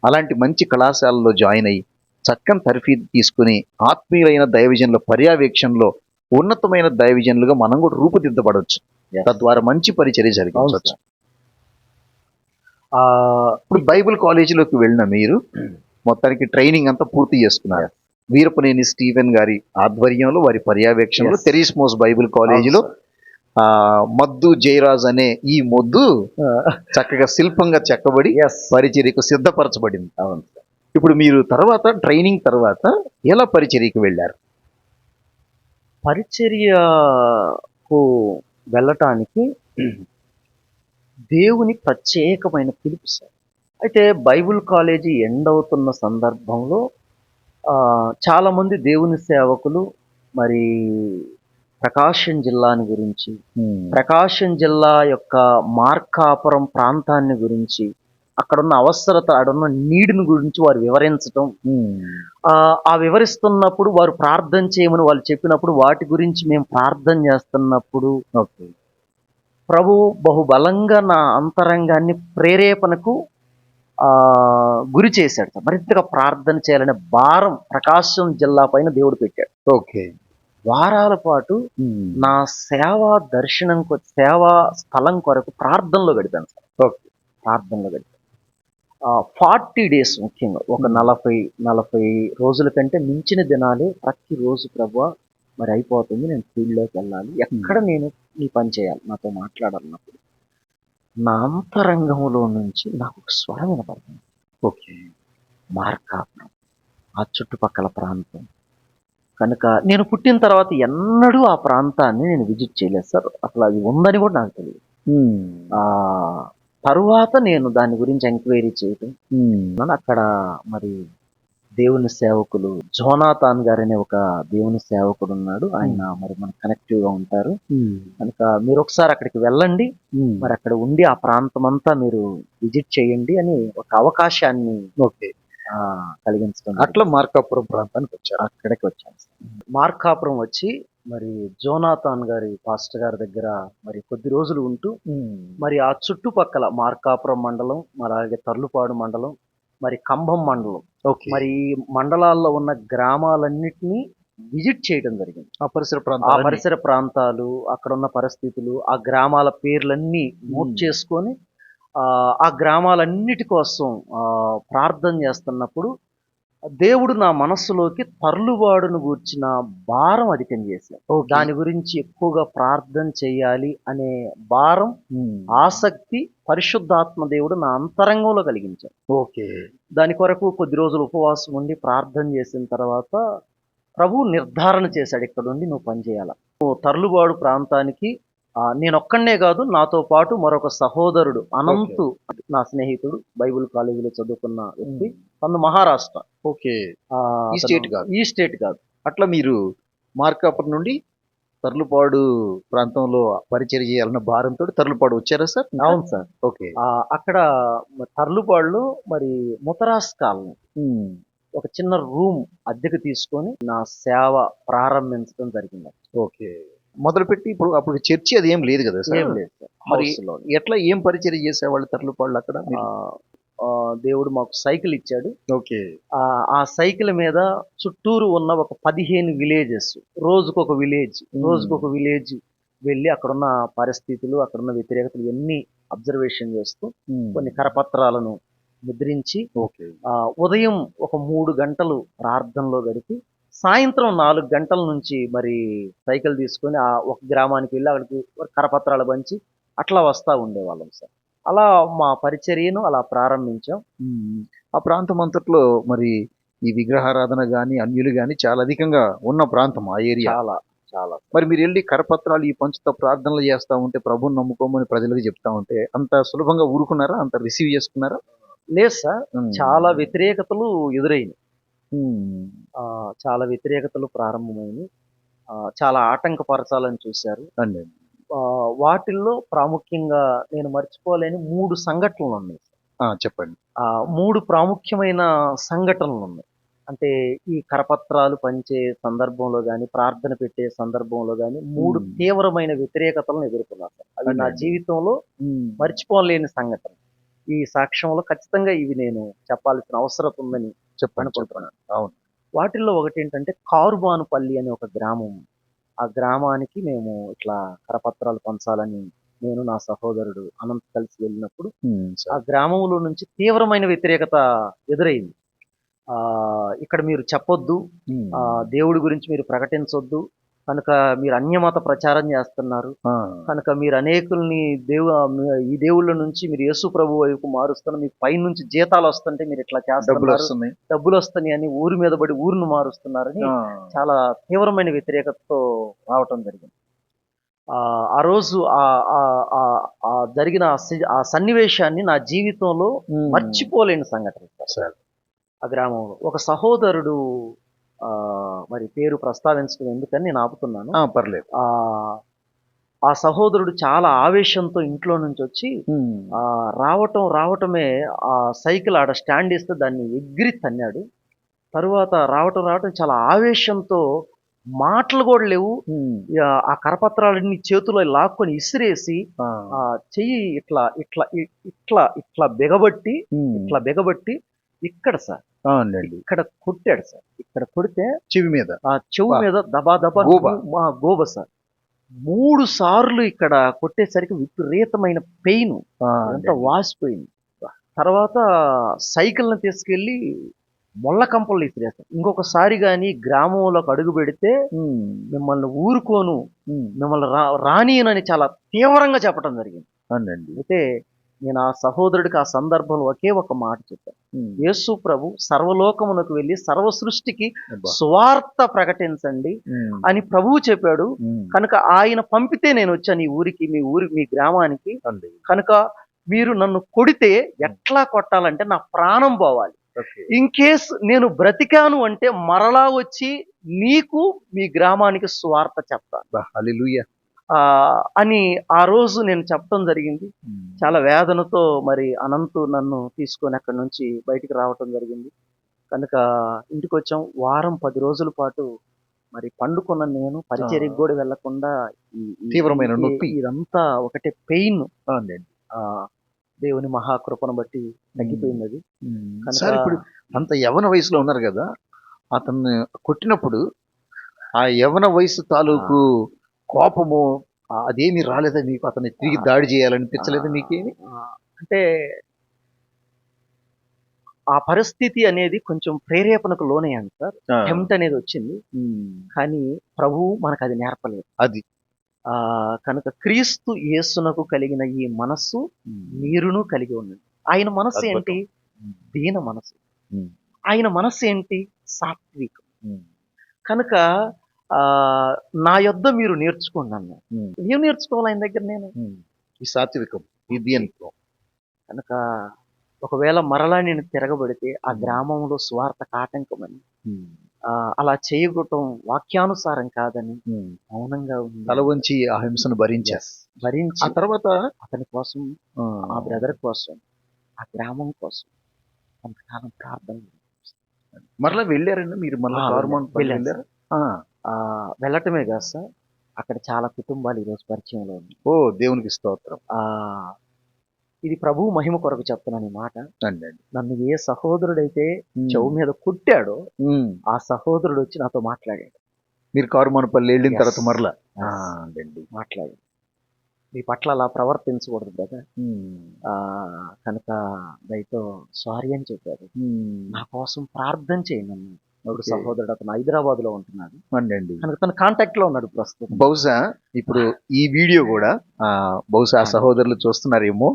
అలాంటి మంచి కళాశాలలో జాయిన్ అయ్యి చక్కని తర్ఫీదు తీసుకుని ఆత్మీయులైన దైవజనుల పర్యవేక్షణలో ఉన్నతమైన దైవజనులుగా మనం కూడా రూపుదిద్దబడవచ్చు. తద్వారా మంచి పరిచర్య జరిగించవచ్చు. ఇప్పుడు బైబిల్ కాలేజీలోకి వెళ్ళిన మీరు మొత్తానికి ట్రైనింగ్ అంతా పూర్తి చేసుకున్నారు. వీరపనేని స్టీవెన్ గారి ఆధ్వర్యంలో, వారి పర్యవేక్షణలో కెరిస్మోస్ బైబిల్ కాలేజీలో మద్దు జయరాజ్ అనే ఈ మొద్దు చక్కగా శిల్పంగా చెక్కబడి పరిచర్యకు సిద్ధపరచబడింది. ఇప్పుడు మీరు తర్వాత ట్రైనింగ్ తర్వాత ఎలా పరిచర్యకు వెళ్ళారు? పరిచర్యకు వెళ్ళటానికి దేవుని ప్రత్యేకమైన పిలుపు సార్. అయితే బైబిల్ కాలేజీ ఎండ్ అవుతున్న సందర్భంలో చాలామంది దేవుని సేవకులు మరి ప్రకాశం జిల్లాని గురించి, ప్రకాశం జిల్లా యొక్క మార్కాపురం ప్రాంతాన్ని గురించి, అక్కడున్న అవసరత, అక్కడున్న నీడిని గురించి వారు వివరించటం, ఆ వివరిస్తున్నప్పుడు వారు ప్రార్థన చేయమని వాళ్ళు చెప్పినప్పుడు వాటి గురించి మేము ప్రార్థన చేస్తున్నప్పుడు ప్రభు బహుబలంగా నా అంతరంగాన్ని ప్రేరేపణకు గురి చేశాడు సార్. మరింతగా ప్రార్థన చేయాలనే భారం ప్రకాశం జిల్లా పైన దేవుడు పెట్టాడు. వారాల పాటు నా సేవా దర్శనం, సేవా స్థలం కొరకు ప్రార్థనలో గడిపాను సార్. ప్రార్థనలో గడిపాను 40 days, ముఖ్యంగా ఒక 40 రోజుల కంటే మించిన దినాలే ప్రతిరోజు ప్రభువా మరి అయిపోతుంది, నేను ఫీల్డ్లోకి వెళ్ళాలి, ఎక్కడ నేను ఈ పని చేయాలి, నాతో మాట్లాడాలన్నప్పుడు నా అంతరంగంలో నుంచి నాకు ఒక స్వరం వినపడుతుంది. మార్కాపురం, ఆ చుట్టుపక్కల ప్రాంతం. కనుక నేను పుట్టిన తర్వాత ఎన్నడూ ఆ ప్రాంతాన్ని నేను విజిట్ చేయలేదు సార్. అసలు అది ఉందని కూడా నాకు తెలియదు. తరువాత నేను దాని గురించి ఎంక్వైరీ చేయటం, అక్కడ మరి దేవుని సేవకులు జోనాథాన్ గారు అనే ఒక దేవుని సేవకుడు ఉన్నాడు. ఆయన మరి మనకు కనెక్టివ్గా ఉంటారు. కనుక మీరు ఒకసారి అక్కడికి వెళ్ళండి, మరి అక్కడ ఉండి ఆ ప్రాంతం అంతా మీరు విజిట్ చేయండి అని ఒక అవకాశాన్ని కలిగించడం. అట్లా మార్కాపురం ప్రాంతానికి వచ్చారు. అక్కడికి వచ్చాను. మార్కాపురం వచ్చి మరి జోనాథాన్ గారి పాస్టర్ గారి దగ్గర మరి కొద్ది రోజులు ఉంటూ, మరి ఆ చుట్టుపక్కల మార్కాపురం మండలం, మరి అలాగే తర్లుపాడు మండలం, మరి కంభం మండలం, మరి మండలాల్లో ఉన్న గ్రామాలన్నిటినీ విజిట్ చేయడం జరిగింది. ఆ పరిసర ప్రాంతాలు, అక్కడ ఉన్న పరిస్థితులు, ఆ గ్రామాల పేర్లన్నీ నోట్ చేసుకొని ఆ గ్రామాలన్నిటి కోసం ప్రార్థన చేస్తున్నప్పుడు దేవుడు నా మనస్సులోకి తర్లుబాడును గూర్చిన భారం అధికం చేశాడు. దాని గురించి ఎక్కువగా ప్రార్థన చేయాలి అనే భారం, ఆసక్తి పరిశుద్ధాత్మ దేవుడు నా అంతరంగంలో కలిగించాడు. దాని కొరకు కొద్ది రోజులు ఉపవాసం ఉండి ప్రార్థన చేసిన తర్వాత ప్రభు నిర్ధారణ చేశాడు, ఇక్కడ నుండి నువ్వు పనిచేయాల. తర్లుబాడు ప్రాంతానికి నేను ఒక్కడే కాదు, నాతో పాటు మరొక సహోదరుడు అనంతు, నా స్నేహితుడు, బైబిల్ కాలేజీలో చదువుకున్న వ్యక్తి. తను మహారాష్ట్ర. ఓకే. ఆ, ఈ అతను స్టేట్ కాదు. ఈ స్టేట్ కాదు. అట్లా మీరు మార్కాపురం నుండి తర్లుపాడు ప్రాంతంలో పరిచయం చేయాలన్న భారంతో తర్లుపాడు వచ్చారా సార్? అవును సార్. ఓకే. అక్కడ తర్లుపాడులో మరి ముతరాస్ కాలనీ ఒక చిన్న రూమ్ అద్దెకు తీసుకొని నా సేవ ప్రారంభించడం జరిగింది. ఓకే. మొదలుపెట్టి ఇప్పుడు అప్పుడు చర్చి అది ఏం లేదు కదా సార్? ఏం లేదు సార్. మరి House లో. ఎట్లా ఏం పరిచయం చేసేవాళ్ళు తర్లుపాళ్ళు అక్కడ ఆ, మీరు? ఆ, దేవుడు మాకు సైకిల్ ఇచ్చాడు. ఓకే. ఆ సైకిల్ మీద చుట్టూరు ఉన్న ఒక 15 విలేజెస్, రోజుకొక విలేజ్ వెళ్ళి అక్కడున్న పరిస్థితులు, అక్కడున్న వ్యతిరేకతలు ఇవన్నీ అబ్జర్వేషన్ చేస్తూ కొన్ని కరపత్రాలను ముద్రించి ఓకే. ఉదయం ఒక 3 గంటలు ప్రార్థనలో గడిపి సాయంత్రం 4 గంటల నుంచి మరి సైకిల్ తీసుకొని ఆ ఒక గ్రామానికి వెళ్ళి అక్కడికి కరపత్రాలు పంచి అట్లా వస్తూ ఉండేవాళ్ళం సార్. అలా మా పరిచర్యను అలా ప్రారంభించాం. ఆ ప్రాంతం అంతట్లో మరి ఈ విగ్రహారాధన గాని అన్యులు గాని చాలా అధికంగా ఉన్న ప్రాంతం ఆ ఏరియా. చాలా చాలా మరి మీరు వెళ్ళి కరపత్రాలు ఈ పంచుతో ప్రార్థనలు చేస్తా ఉంటే, ప్రభుని నమ్ముకోమని ప్రజలకు చెప్తా ఉంటే అంత సులభంగా ఊరుకున్నారా? అంత రిసీవ్ చేసుకున్నారా? లేదు సార్. చాలా వ్యతిరేకతలు ఎదురైనవి. ఉమ్. చాలా వ్యతిరేకతలు ప్రారంభమైనవి. చాలా ఆటంకపరచాలని చూశారు. అండి. వాటిల్లో ప్రాముఖ్యంగా నేను మర్చిపోలేని 3 సంఘటనలు ఉన్నాయి. చెప్పండి. 3 ప్రాముఖ్యమైన సంఘటనలు ఉన్నాయి. అంటే ఈ కరపత్రాలు పంచే సందర్భంలో కానీ, ప్రార్థన పెట్టే సందర్భంలో కానీ 3 తీవ్రమైన వ్యతిరేకతలను ఎదుర్కొన్నాను సార్. అవి నా జీవితంలో మర్చిపోలేని సంఘటన. ఈ సాక్ష్యంలో ఖచ్చితంగా ఇవి నేను చెప్పాల్సిన అవసరం ఉందని అనుకుంటున్నాను. అవును. వాటిల్లో ఒకటి ఏంటంటే కారుబానుపల్లి అనే ఒక గ్రామం. ఆ గ్రామానికి మేము ఇట్లా కరపత్రాలు పంచాలని నేను, నా సహోదరుడు అనంత్ కలిసి వెళ్ళినప్పుడు ఆ గ్రామంలో నుంచి తీవ్రమైన వ్యతిరేకత ఎదురైంది. ఇక్కడ మీరు చెప్పొద్దు, దేవుడి గురించి మీరు ప్రకటించొద్దు, కనుక మీరు అన్యమత ప్రచారం చేస్తున్నారు, కనుక మీరు అనేకుల్ని ఈ దేవుళ్ళ నుంచి మీరు యేసు ప్రభు వైపు మారుస్తున్న, మీకు పై నుంచి జీతాలు వస్తుంటే మీరు ఇట్లా చేస్తున్నారు, డబ్బులు వస్తున్నాయి అని ఊరి మీద పడి ఊరిని మారుస్తున్నారని చాలా తీవ్రమైన వ్యతిరేకతతో రావటం జరిగింది. ఆ రోజు జరిగిన ఆ సన్నివేశాన్ని నా జీవితంలో మర్చిపోలేని సంఘటన సార్. ఆ గ్రామంలో ఒక సహోదరుడు, మరి పేరు ప్రస్తావించడం ఎందుకని నేను ఆపుతున్నాను. పర్లేదు. ఆ సహోదరుడు చాలా ఆవేశంతో ఇంట్లో నుంచి వచ్చి రావటమే ఆ సైకిల్ ఆడ స్టాండ్ ఇస్తే దాన్ని ఎగిరి తన్నాడు. తరువాత రావటం చాలా ఆవేశంతో, మాటలు కూడా లేవు, ఆ కరపత్రాలన్నీ చేతిలో లాక్కొని ఇసిరేసి చెయ్యి ఇట్లా ఇట్లా ఇట్లా ఇట్లా బెగబట్టి ఇక్కడ సార్ ఇక్కడ కొట్టాడు సార్. ఇక్కడ కొడితే చెవి మీద దబా గోబ సార్. 3 సార్లు ఇక్కడ కొట్టేసరికి విపరీతమైన పెయిన్, అంతా వాసిపోయింది. తర్వాత సైకిల్ని తీసుకెళ్లి మొల్ల కంపలు ఇసిరేస్తారు. ఇంకొకసారి కానీ గ్రామంలోకి అడుగు పెడితే మిమ్మల్ని ఊరుకోను, మిమ్మల్ని రానియనని చాలా తీవ్రంగా చెప్పడం జరిగింది. అయితే నేను ఆ సహోదరుడికి ఆ సందర్భంలో ఒకే ఒక మాట చెప్పాను. యేసు ప్రభు సర్వలోకమునకు వెళ్ళి సర్వ సృష్టికి సువార్త ప్రకటించండి అని ప్రభువు చెప్పాడు. కనుక ఆయన పంపితే నేను వచ్చాను ఈ ఊరికి, మీ గ్రామానికి. కనుక మీరు నన్ను కొడితే ఎట్లా కొట్టాలంటే నా ప్రాణం పోవాలి. ఇన్ కేస్ నేను బ్రతికాను అంటే మరలా వచ్చి నీకు, మీ గ్రామానికి సువార్త చెప్తాను. హల్లెలూయా అని ఆ రోజు నేను చెప్పడం జరిగింది. చాలా వేదనతో మరి అనంతు నన్ను తీసుకొని అక్కడి నుంచి బయటికి రావటం జరిగింది. కనుక ఇంటికి వచ్చాం. వారం 10 రోజుల పాటు మరి పండుకున్న నేను పరిచర్యకు కూడా వెళ్లకుండా తీవ్రమైన నొప్పి, ఇదంతా ఒకటే పెయిన్. దేవుని మహాకృపను బట్టి తగ్గిపోయింది అది. ఇప్పుడు అంత యవన వయసులో ఉన్నారు కదా, అతన్ని కొట్టినప్పుడు ఆ యవన వయసు తాలూకు కోపము అదేమి రాలేదా మీకు? అతన్ని తిరిగి దాడి చేయాలనిపించలేదా మీకేమి? అంటే ఆ పరిస్థితి అనేది కొంచెం ప్రేరేపణకు లోనయ్యాను సార్. టెంప్ట్ అనేది వచ్చింది, కానీ ప్రభువు మనకు అది నేర్పలేదు. అది కనుక క్రీస్తు యేసునకు కలిగిన ఈ మనస్సు మీరును కలిగి ఉన్నది. ఆయన మనస్సు ఏంటి? దీన మనస్సు. ఆయన మనస్సు ఏంటి? సాత్వికం. కనుక నా యొద్ద మీరు నేర్చుకోండి అన్న. ఏం నేర్చుకోవాలి ఆయన దగ్గర నేను? ఈ సాత్వికం, ఈ దీనిత్వం. కనుక ఒకవేళ మరలా నేను తిరగబడితే ఆ గ్రామంలో స్వార్థకు ఆటంకమని, అలా చేయకూడటం వాక్యానుసారం కాదని మౌనంగా ఉంది. తల వంచి ఆ హింసను భరించారు. భరించి ఆ తర్వాత అతని కోసం, ఆ బ్రదర్ కోసం, ఆ గ్రామం కోసం కొంతకాలం ప్రార్థన. మరలా వెళ్ళారండి మీరు? మరలా కార్మాన్ వెళ్ళాను వెళ్ళారు? వెళ్ళటమే కాదు సార్, అక్కడ చాలా కుటుంబాలు ఈరోజు పరిచయంలో ఉన్నాయి. ఓ దేవునికి స్తోత్రం. ఇది ప్రభు మహిమ కొరకు చెప్తున్నాను ఈ మాట. అండి. నన్ను ఏ సహోదరుడైతే చెవు మీద కుట్టాడో ఆ సహోదరుడు వచ్చి నాతో మాట్లాడాడు. మీరు కారుమానపల్లి వెళ్ళిన Yes. తర్వాత మరలా మాట్లాడాడు. మీ పట్ల అలా ప్రవర్తించకూడదు బ్రదర్, కనుక దయతో సారీ అని చెప్పారు. నా కోసం ప్రార్థన చేయండి అన్నాడు. ఇప్పుడు సహోదరుడు అతను హైదరాబాద్ లో ఉంటున్నాడు. కనుక తన కాంటాక్ట్ లో ఉన్నాడు ప్రస్తుతం. బహుశా ఇప్పుడు ఈ వీడియో కూడా బహుశా ఆ సహోదరులు చూస్తున్నారేమో.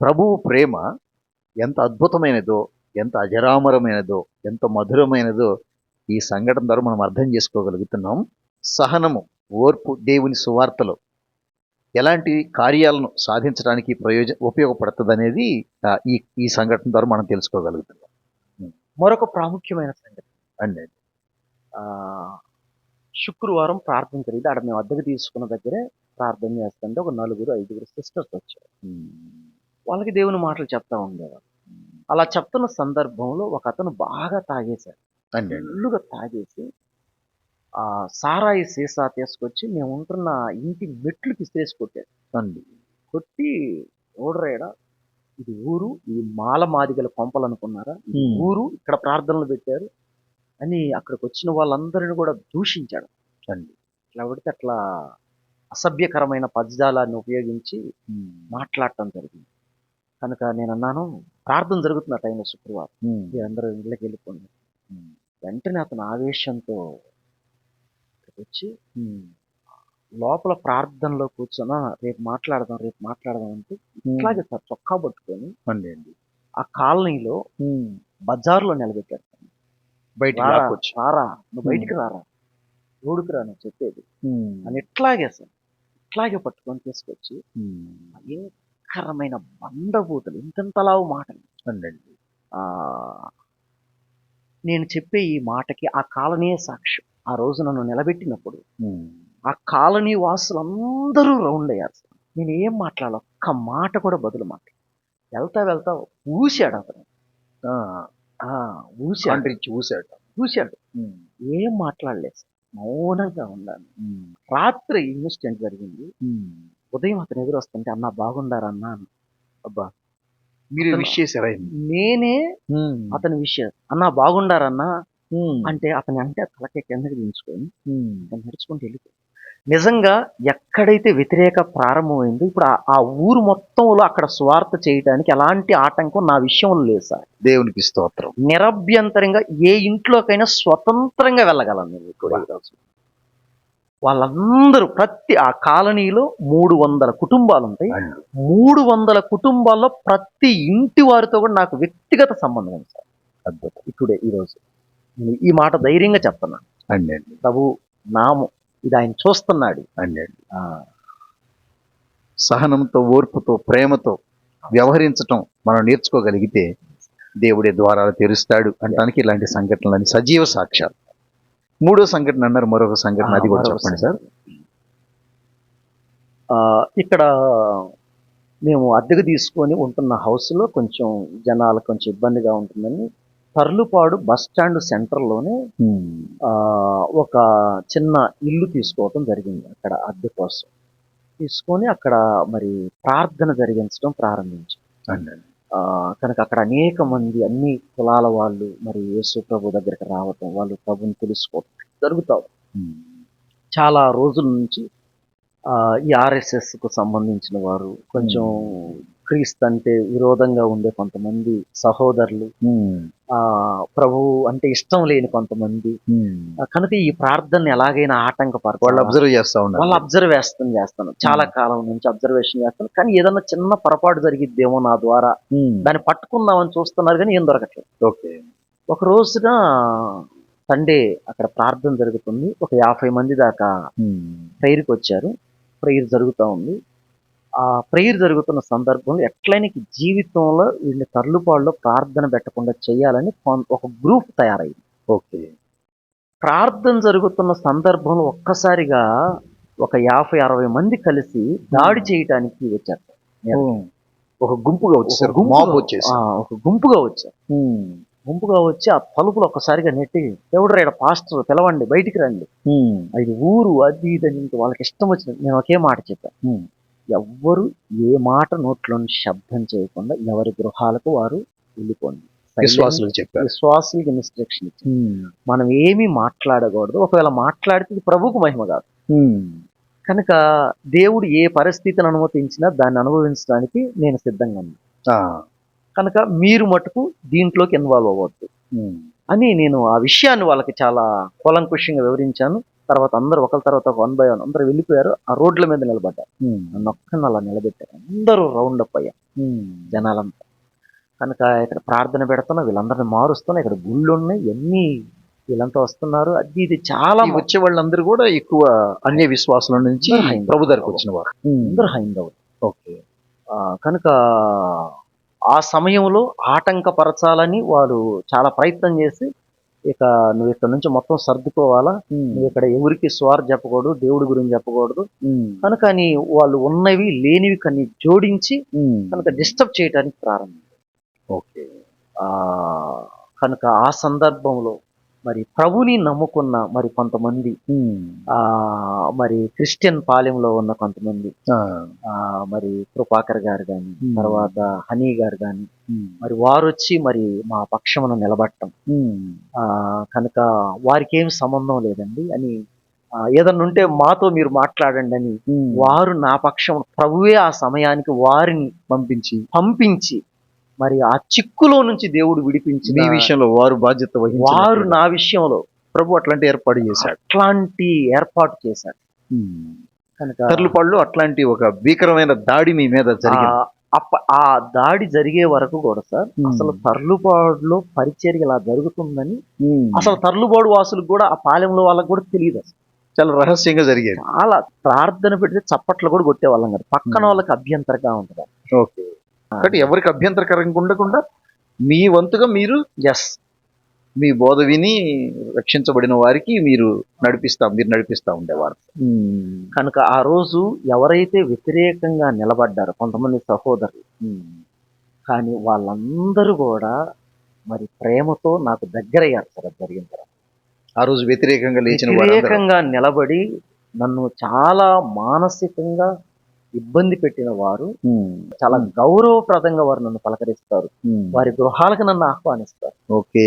ప్రభువు ప్రేమ ఎంత అద్భుతమైనదో, ఎంత అజరామరమైనదో, ఎంత మధురమైనదో ఈ సంఘటన ద్వారా మనం అర్థం చేసుకోగలుగుతున్నాం. సహనము, ఓర్పు దేవుని సువార్తలో ఎలాంటి కార్యాలను సాధించడానికి ఉపయోగపడుతుంది అనేది ఈ సంఘటన ద్వారా మనం తెలుసుకోగలుగుతున్నాం. మరొక ప్రాముఖ్యమైన సంగతి అండి, శుక్రవారం ప్రార్థన జరిగింది. అక్కడ మేము అద్దెకు తీసుకున్న దగ్గరే ప్రార్థన చేస్తుంటే ఒక 4-5 సిస్టర్స్ వచ్చారు. వాళ్ళకి దేవుని మాటలు చెప్తా ఉండేవారు. అలా చెప్తున్న సందర్భంలో ఒక అతను బాగా తాగేశాడు. ఫుల్లుగా తాగేసి సారాయి సీసా తీసుకొచ్చి మేము ఉంటున్న ఇంటి మెట్లుకి ఇస్తేసి కొట్టాడు. కొట్టి ఓడరేడా ఇది ఊరు, ఈ మాల మాదిగల కొంపలు అనుకున్నారా, ఊరు ఇక్కడ ప్రార్థనలు పెట్టారు అని అక్కడికి వచ్చిన వాళ్ళందరిని కూడా దూషించాడు. ఇట్లా పడితే అట్లా అసభ్యకరమైన పదజాలాన్ని ఉపయోగించి మాట్లాడటం జరిగింది. కనుక నేను అన్నాను, ప్రార్థన జరుగుతున్న టైంలో శుక్రవారం, మీరందరూ ఇళ్ళకి వెళ్ళిపోండి. వెంటనే అతను ఆవేశంతో వచ్చి లోపల ప్రార్థనలో కూర్చొని రేపు మాట్లాడదాం అంటే ఇట్లాగే సార్ చొక్కా పట్టుకొని ఆ కాలనీలో బజార్లో నిలబెట్టాడు. రారా నువ్వు బయటికి రారా, రోడ్డుకు రా నువ్వు చెప్పేది అని ఇట్లాగే సార్, ఇట్లాగే పట్టుకొని తీసుకొచ్చి భయంకరమైన బండబూతులు, ఇంతలావు మాటలు. నేను చెప్పే ఈ మాటకి ఆ కాలనీయే సాక్ష్యం. ఆ రోజు నన్ను నిలబెట్టినప్పుడు ఆ కాలనీ వాసులందరూ రౌండ్ అయ్యారు. నేను ఏం మాట్లాడాలి, ఒక్క మాట కూడా బదులు వెళ్తా ఊసాడు అతను. ఊసాడు. ఏం మాట్లాడలేదు, మౌనంగా ఉన్నాను. రాత్రి ఇన్సిడెంట్ జరిగింది. ఉదయం అతను ఎదురు వస్తుంటే అన్నా బాగుండారా అన్నా. అబ్బా మీరు విష్ చేశారా? నేనే అతని విషయం అన్నా బాగుండారన్నా అంటే అతని అంటే తలకే కిందకి దించుకొని నడుచుకుంటూ వెళ్ళిపోయి, నిజంగా ఎక్కడైతే వ్యతిరేక ప్రారంభమైందో ఇప్పుడు ఆ ఊరు మొత్తంలో అక్కడ స్వార్థ చేయడానికి ఎలాంటి ఆటంకం నా విషయంలో లేదు సార్. దేవునికి స్తోత్రం. నిరభ్యంతరంగా ఏ ఇంట్లోకైనా స్వతంత్రంగా వెళ్ళగలను నేను కూడా. వాళ్ళందరూ ఆ కాలనీలో 300 కుటుంబాలు ఉంటాయి. 300 కుటుంబాల్లో ప్రతి ఇంటి వారితో కూడా నాకు వ్యక్తిగత సంబంధం ఉంది సార్. అద్భుతం. ఇప్పుడే ఈరోజు ఈ మాట ధైర్యంగా చెప్తున్నాను. ప్రభు నామం ఇది ఆయన చూస్తున్నాడు. సహనంతో, ఓర్పుతో, ప్రేమతో వ్యవహరించటం మనం నేర్చుకోగలిగితే దేవుడే ద్వారాలు తెరుస్తాడు అనడానికి ఇలాంటి సంఘటనలని సజీవ సాక్ష్యాలు. మూడో సంఘటన అన్నారు, మరొక సంఘటన అది కూడా చెప్పండి సార్. ఇక్కడ మేము అద్దెకు తీసుకొని ఉంటున్న హౌస్లో కొంచెం జనాలు కొంచెం ఇబ్బందిగా ఉంటుందని తర్లుపాడు బస్ స్టాండ్ సెంటర్లోనే ఒక చిన్న ఇల్లు తీసుకోవటం జరిగింది. అక్కడ అద్దె కోసం తీసుకొని అక్కడ మరి ప్రార్థన జరిగించడం ప్రారంభించాం. కనుక అక్కడ అనేక మంది అన్ని కులాల వాళ్ళు మరి యేసు ప్రభు దగ్గరికి రావటం, వాళ్ళు ప్రభుని తెలుసుకోవటం జరుగుతాం. చాలా రోజుల నుంచి ఈ ఆర్ఎస్ఎస్కు సంబంధించిన వారు, కొంచెం క్రీస్తు అంటే విరోధంగా ఉండే కొంతమంది సహోదరులు, ప్రభు అంటే ఇష్టం లేని కొంతమంది, కనుక ఈ ప్రార్థన ఎలాగైనా ఆటంకపడతారు. వాళ్ళు అబ్జర్వేషన్ చేస్తాను, చాలా కాలం నుంచి అబ్జర్వేషన్ చేస్తాను. కానీ ఏదన్నా చిన్న పొరపాటు జరిగిద్దేమో నా ద్వారా, దాన్ని పట్టుకుందామని చూస్తున్నారు కానీ ఏం దొరకట్లేదు. ఒక రోజున సండే అక్కడ ప్రార్థన జరుగుతుంది. ఒక 50 మంది దాకా ప్రేయర్కి వచ్చారు. ప్రేయర్ జరుగుతూ ఉంది. ఆ ప్రేయర్ జరుగుతున్న సందర్భంలో ఎట్లయినా జీవితంలో వీళ్ళని తర్లుపాడులో ప్రార్థన పెట్టకుండా చేయాలని ఒక గ్రూప్ తయారైంది. ఓకే. ప్రార్థన జరుగుతున్న సందర్భంలో ఒక్కసారిగా ఒక 50-60 మంది కలిసి దాడి చేయటానికి వచ్చారు. ఒక గుంపుగా వచ్చేసారు, మాబ్ వచ్చేసి. ఒక గుంపుగా వచ్చారు. గుంపుగా వచ్చి ఆ తలుపులు ఒక్కసారిగా నెట్టి, ఎవడు రేడ పాస్టర్ పిలవండి, బయటికి రండి, అది ఊరు అది ఇది అని వాళ్ళకి ఇష్టం వచ్చింది. నేను ఒకే మాట చెప్పాను, ఎవ్వరు ఏ మాట నోట్లోని శబ్దం చేయకుండా ఎవరి గృహాలకు వారు వెళ్ళిపోండి. విశ్వాసులకు చెప్పారు. విశ్వాసులకి ఇన్స్ట్రక్షన్ ఇచ్చి మనం ఏమీ మాట్లాడకూడదు. ఒకవేళ మాట్లాడితే ఇది ప్రభువుకు మహిమ కాదు. కనుక దేవుడు ఏ పరిస్థితిని అనుమతించినా దాన్ని అనుభవించడానికి నేను సిద్ధంగా ఉన్నాను. కనుక మీరు మటుకు దీంట్లోకి ఇన్వాల్వ్ అవ్వద్దు అని నేను ఆ విషయాన్ని వాళ్ళకి చాలా కూలంకుషంగా వివరించాను. తర్వాత అందరూ ఒకరి తర్వాత 1 by 1 అందరూ వెళ్ళిపోయారు. ఆ రోడ్ల మీద నిలబడ్డారు. నన్ను ఒక్కడిని అలా నిలబెట్టారు. అందరూ రౌండ్ అప్ అయ్యారు జనాలంతా. కనుక ఇక్కడ ప్రార్థన పెడుతున్నా, వీళ్ళందరినీ మారుస్తున్నా, ఇక్కడ గుళ్ళు ఉన్నాయి, ఎన్ని వీళ్ళంతా వస్తున్నారు. అది ఇది చాలా వచ్చే వాళ్ళందరూ కూడా ఎక్కువ అన్య విశ్వాసుల నుంచి ప్రభు దగ్గరకు వచ్చిన వారు, అందరూ హైందవులు. ఓకే. కనుక ఆ సమయంలో ఆటంకపరచాలని వారు చాలా ప్రయత్నం చేసి, ఇక నువ్వు ఇక్కడ నుంచి మొత్తం సర్దుకోవాలా, నువ్వు ఇక్కడ ఎవరికి స్వార్థ చెప్పకూడదు, దేవుడి గురించి చెప్పకూడదు. కనుక వాళ్ళు ఉన్నవి లేనివి కొన్ని జోడించి కనుక డిస్టర్బ్ చేయడానికి ప్రారంభించారు. ఓకే. కనుక ఆ సందర్భంలో మరి ప్రభుని నమ్ముకున్న మరి కొంతమంది, మరి క్రిస్టియన్ పాలెంలో ఉన్న కొంతమంది, మరి కృపాకర్ గారు కానీ, తర్వాత హనీ గారు కానీ, మరి వారు వచ్చి మరి మా పక్షమును నిలబడటం, కనుక వారికి ఏం సంబంధం లేదండి అని, ఏదన్నా ఉంటే మాతో మీరు మాట్లాడండి అని వారు నా పక్షం, ప్రభువే ఆ సమయానికి వారిని పంపించి మరి ఆ చిక్కులో నుంచి దేవుడు విడిపించి మీ విషయంలో వారు బాధ్యత వహించారు. వారు నా విషయంలో ప్రభు అట్లాంటి ఏర్పాటు చేశాడు. కనుక తర్లుపాడులో అట్లాంటి ఒక భీకరమైన దాడి మీ మీద జరిగింది. ఆ దాడి జరిగే వరకు కూడా సార్, అసలు తర్లుపాడులో పరిచర్య ఇలా జరుగుతుందని అసలు తర్లుపాడు వాసులకు కూడా, ఆ పాలెంలో వాళ్ళకి కూడా తెలియదు. అసలు చాలా రహస్యంగా జరిగేది. చాలా ప్రార్థన పెడితే చప్పట్లు కూడా కొట్టేవాళ్ళం కదా, పక్కన వాళ్ళకి అభ్యంతరంగా ఉంటుంది. ఓకే. కాబట్టి ఎవరికి అభ్యంతరకరంగా ఉండకుండా మీ వంతుగా మీరు మీ బోధ విని రక్షించబడిన వారికి మీరు నడిపిస్తా ఉండేవారు. కనుక ఆ రోజు ఎవరైతే వ్యతిరేకంగా నిలబడ్డారో కొంతమంది సహోదరులు, కానీ వాళ్ళందరూ కూడా మరి ప్రేమతో నాకు దగ్గరయ్యారు సార్. అది జరిగిన తర్వాత ఆ రోజు వ్యతిరేకంగా నిలబడి నన్ను చాలా మానసికంగా ఇబ్బంది పెట్టిన వారు చాలా గౌరవప్రదంగా వారు నన్ను పలకరిస్తారు, వారి గృహాలకు నన్ను ఆహ్వానిస్తారు. ఓకే.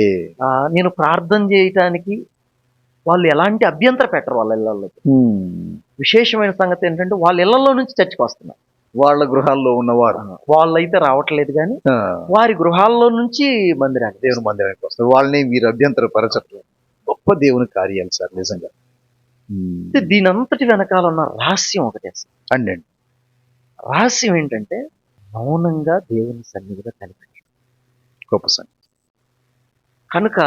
నేను ప్రార్థన చేయటానికి వాళ్ళు ఎలాంటి అభ్యంతర పెట్టరు వాళ్ళ ఇళ్లలో. విశేషమైన సంగతి ఏంటంటే వాళ్ళ ఇళ్లలో నుంచి చర్చకు వస్తున్నారు. వాళ్ళ గృహాల్లో ఉన్నవారు వాళ్ళైతే రావట్లేదు, కానీ వారి గృహాల్లో నుంచి దేవుని మందిరానికి వస్తారు. వాళ్ళని మీరు అభ్యంతర పరచట్లేదు. గొప్ప దేవుని కార్యాలు సార్ నిజంగా. దీని అంతటి వెనకాల ఉన్న రహస్యం ఒకటే సార్. అండి, రహస్యం ఏంటంటే మౌనంగా దేవుని సన్నిధిలో కనిపించడం గొప్ప సంగతి. కనుక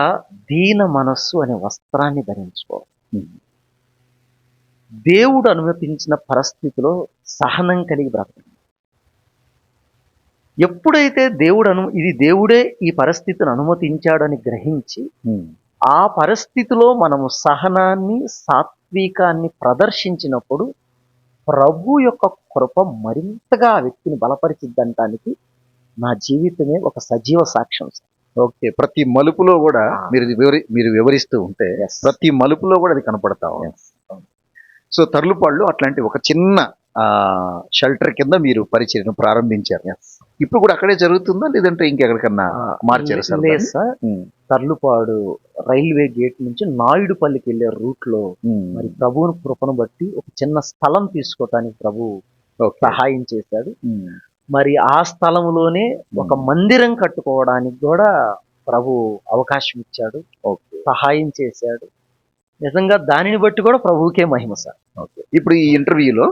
దీన మనస్సు అనే వస్త్రాన్ని ధరించుకోవాలి. దేవుడు అనుమతించిన పరిస్థితిలో సహనం కలిగి బ్రతకండి. ఎప్పుడైతే ఇది దేవుడే ఈ పరిస్థితిని అనుమతించాడని గ్రహించి ఆ పరిస్థితిలో మనము సహనాన్ని, సాత్వికాన్ని ప్రదర్శించినప్పుడు ప్రభు యొక్క కృప మరింతగా ఆ వ్యక్తిని బలపరిచిద్దంటానికి నా జీవితమే ఒక సజీవ సాక్ష్యం. ఓకే. ప్రతి మలుపులో కూడా మీరు వివరిస్తూ ఉంటే ప్రతి మలుపులో కూడా అది కనపడతా ఉంది. సో తర్లుపాడులో అట్లాంటి ఒక చిన్న షెల్టర్ కింద మీరు పరిచర్యను ప్రారంభించారు. ఇప్పుడు కూడా అక్కడే జరుగుతుందా, లేదంటే ఇంకెక్కడికన్నా మార్చారు సార్? లేదు సార్, తర్లుపాడు రైల్వే గేట్ నుంచి నాయుడుపల్లికి వెళ్ళే రూట్ లో మరి ప్రభువుని కృపను బట్టి ఒక చిన్న స్థలం తీసుకోవటానికి ప్రభు సహాయం చేశాడు. మరి ఆ స్థలంలోనే ఒక మందిరం కట్టుకోవడానికి కూడా ప్రభు అవకాశం ఇచ్చాడు, సహాయం చేశాడు. నిజంగా దానిని బట్టి కూడా ప్రభువుకే మహిమ సార్. ఇప్పుడు ఈ ఇంటర్వ్యూలో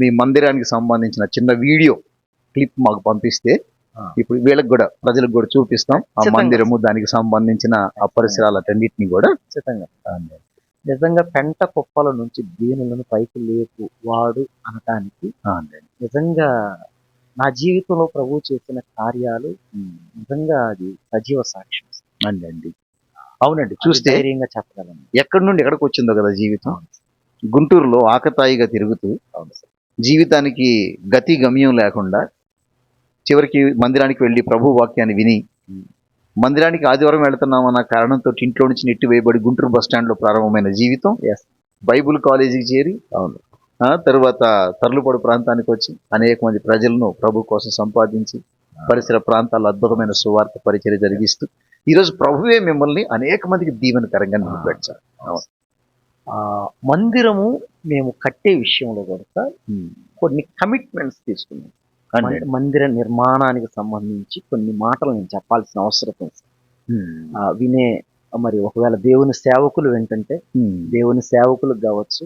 మీ మందిరానికి సంబంధించిన చిన్న వీడియో క్లిప్ మాకు పంపిస్తే ఇప్పుడు వీళ్ళకి కూడా ప్రజలకు కూడా చూపిస్తాం ఆ ఖచ్చితంగా. మందిరము దానికి సంబంధించిన ఆ పరిసరాలన్నింటినీ కూడా. ఖచ్చితంగా. నిజంగా పెంట కుప్పల నుంచి దీనులను పైకి లేపు వాడు అనటానికి నిజంగా నా జీవితంలో ప్రభు చేసిన కార్యాలు నిజంగా అది సజీవ సాక్ష్యం. అండి అవునండి, అది చూస్తే ధైర్యంగా చెప్పగలను. ఎక్కడి నుండి ఎక్కడికి వచ్చిందో కదా జీవితం. గుంటూరులో ఆకతాయిగా తిరుగుతూ జీవితానికి గతి గమ్యం లేకుండా చివరికి మందిరానికి వెళ్ళి ప్రభు వాక్యాన్ని విని, మందిరానికి ఆదివారం వెళ్తున్నామన్న కారణంతో ఇంట్లో నుంచి నెట్టి వేయబడి గుంటూరు బస్ స్టాండ్ లో ప్రారంభమైన జీవితం Yes. బైబుల్ కాలేజీకి చేరి తర్వాత తర్లుపాడు ప్రాంతానికి వచ్చి అనేక మంది ప్రజలను ప్రభు కోసం సంపాదించి పరిసర ప్రాంతాల్లో అద్భుతమైన సువార్త పరిచర్య జరిగిస్తూ ఈరోజు ప్రభువే మిమ్మల్ని అనేక మందికి దీవెనకరంగా నిలబెట్టారు. మందిరము మేము కట్టే విషయంలో కూడా కొన్ని కమిట్మెంట్స్ తీసుకున్నాం. మందిర నిర్మాణానికి సంబంధించి కొన్ని మాటలు నేను చెప్పాల్సిన అవసరం ఉంది. వినే మరి ఒకవేళ దేవుని సేవకులు ఏంటంటే దేవుని సేవకులకు కావచ్చు,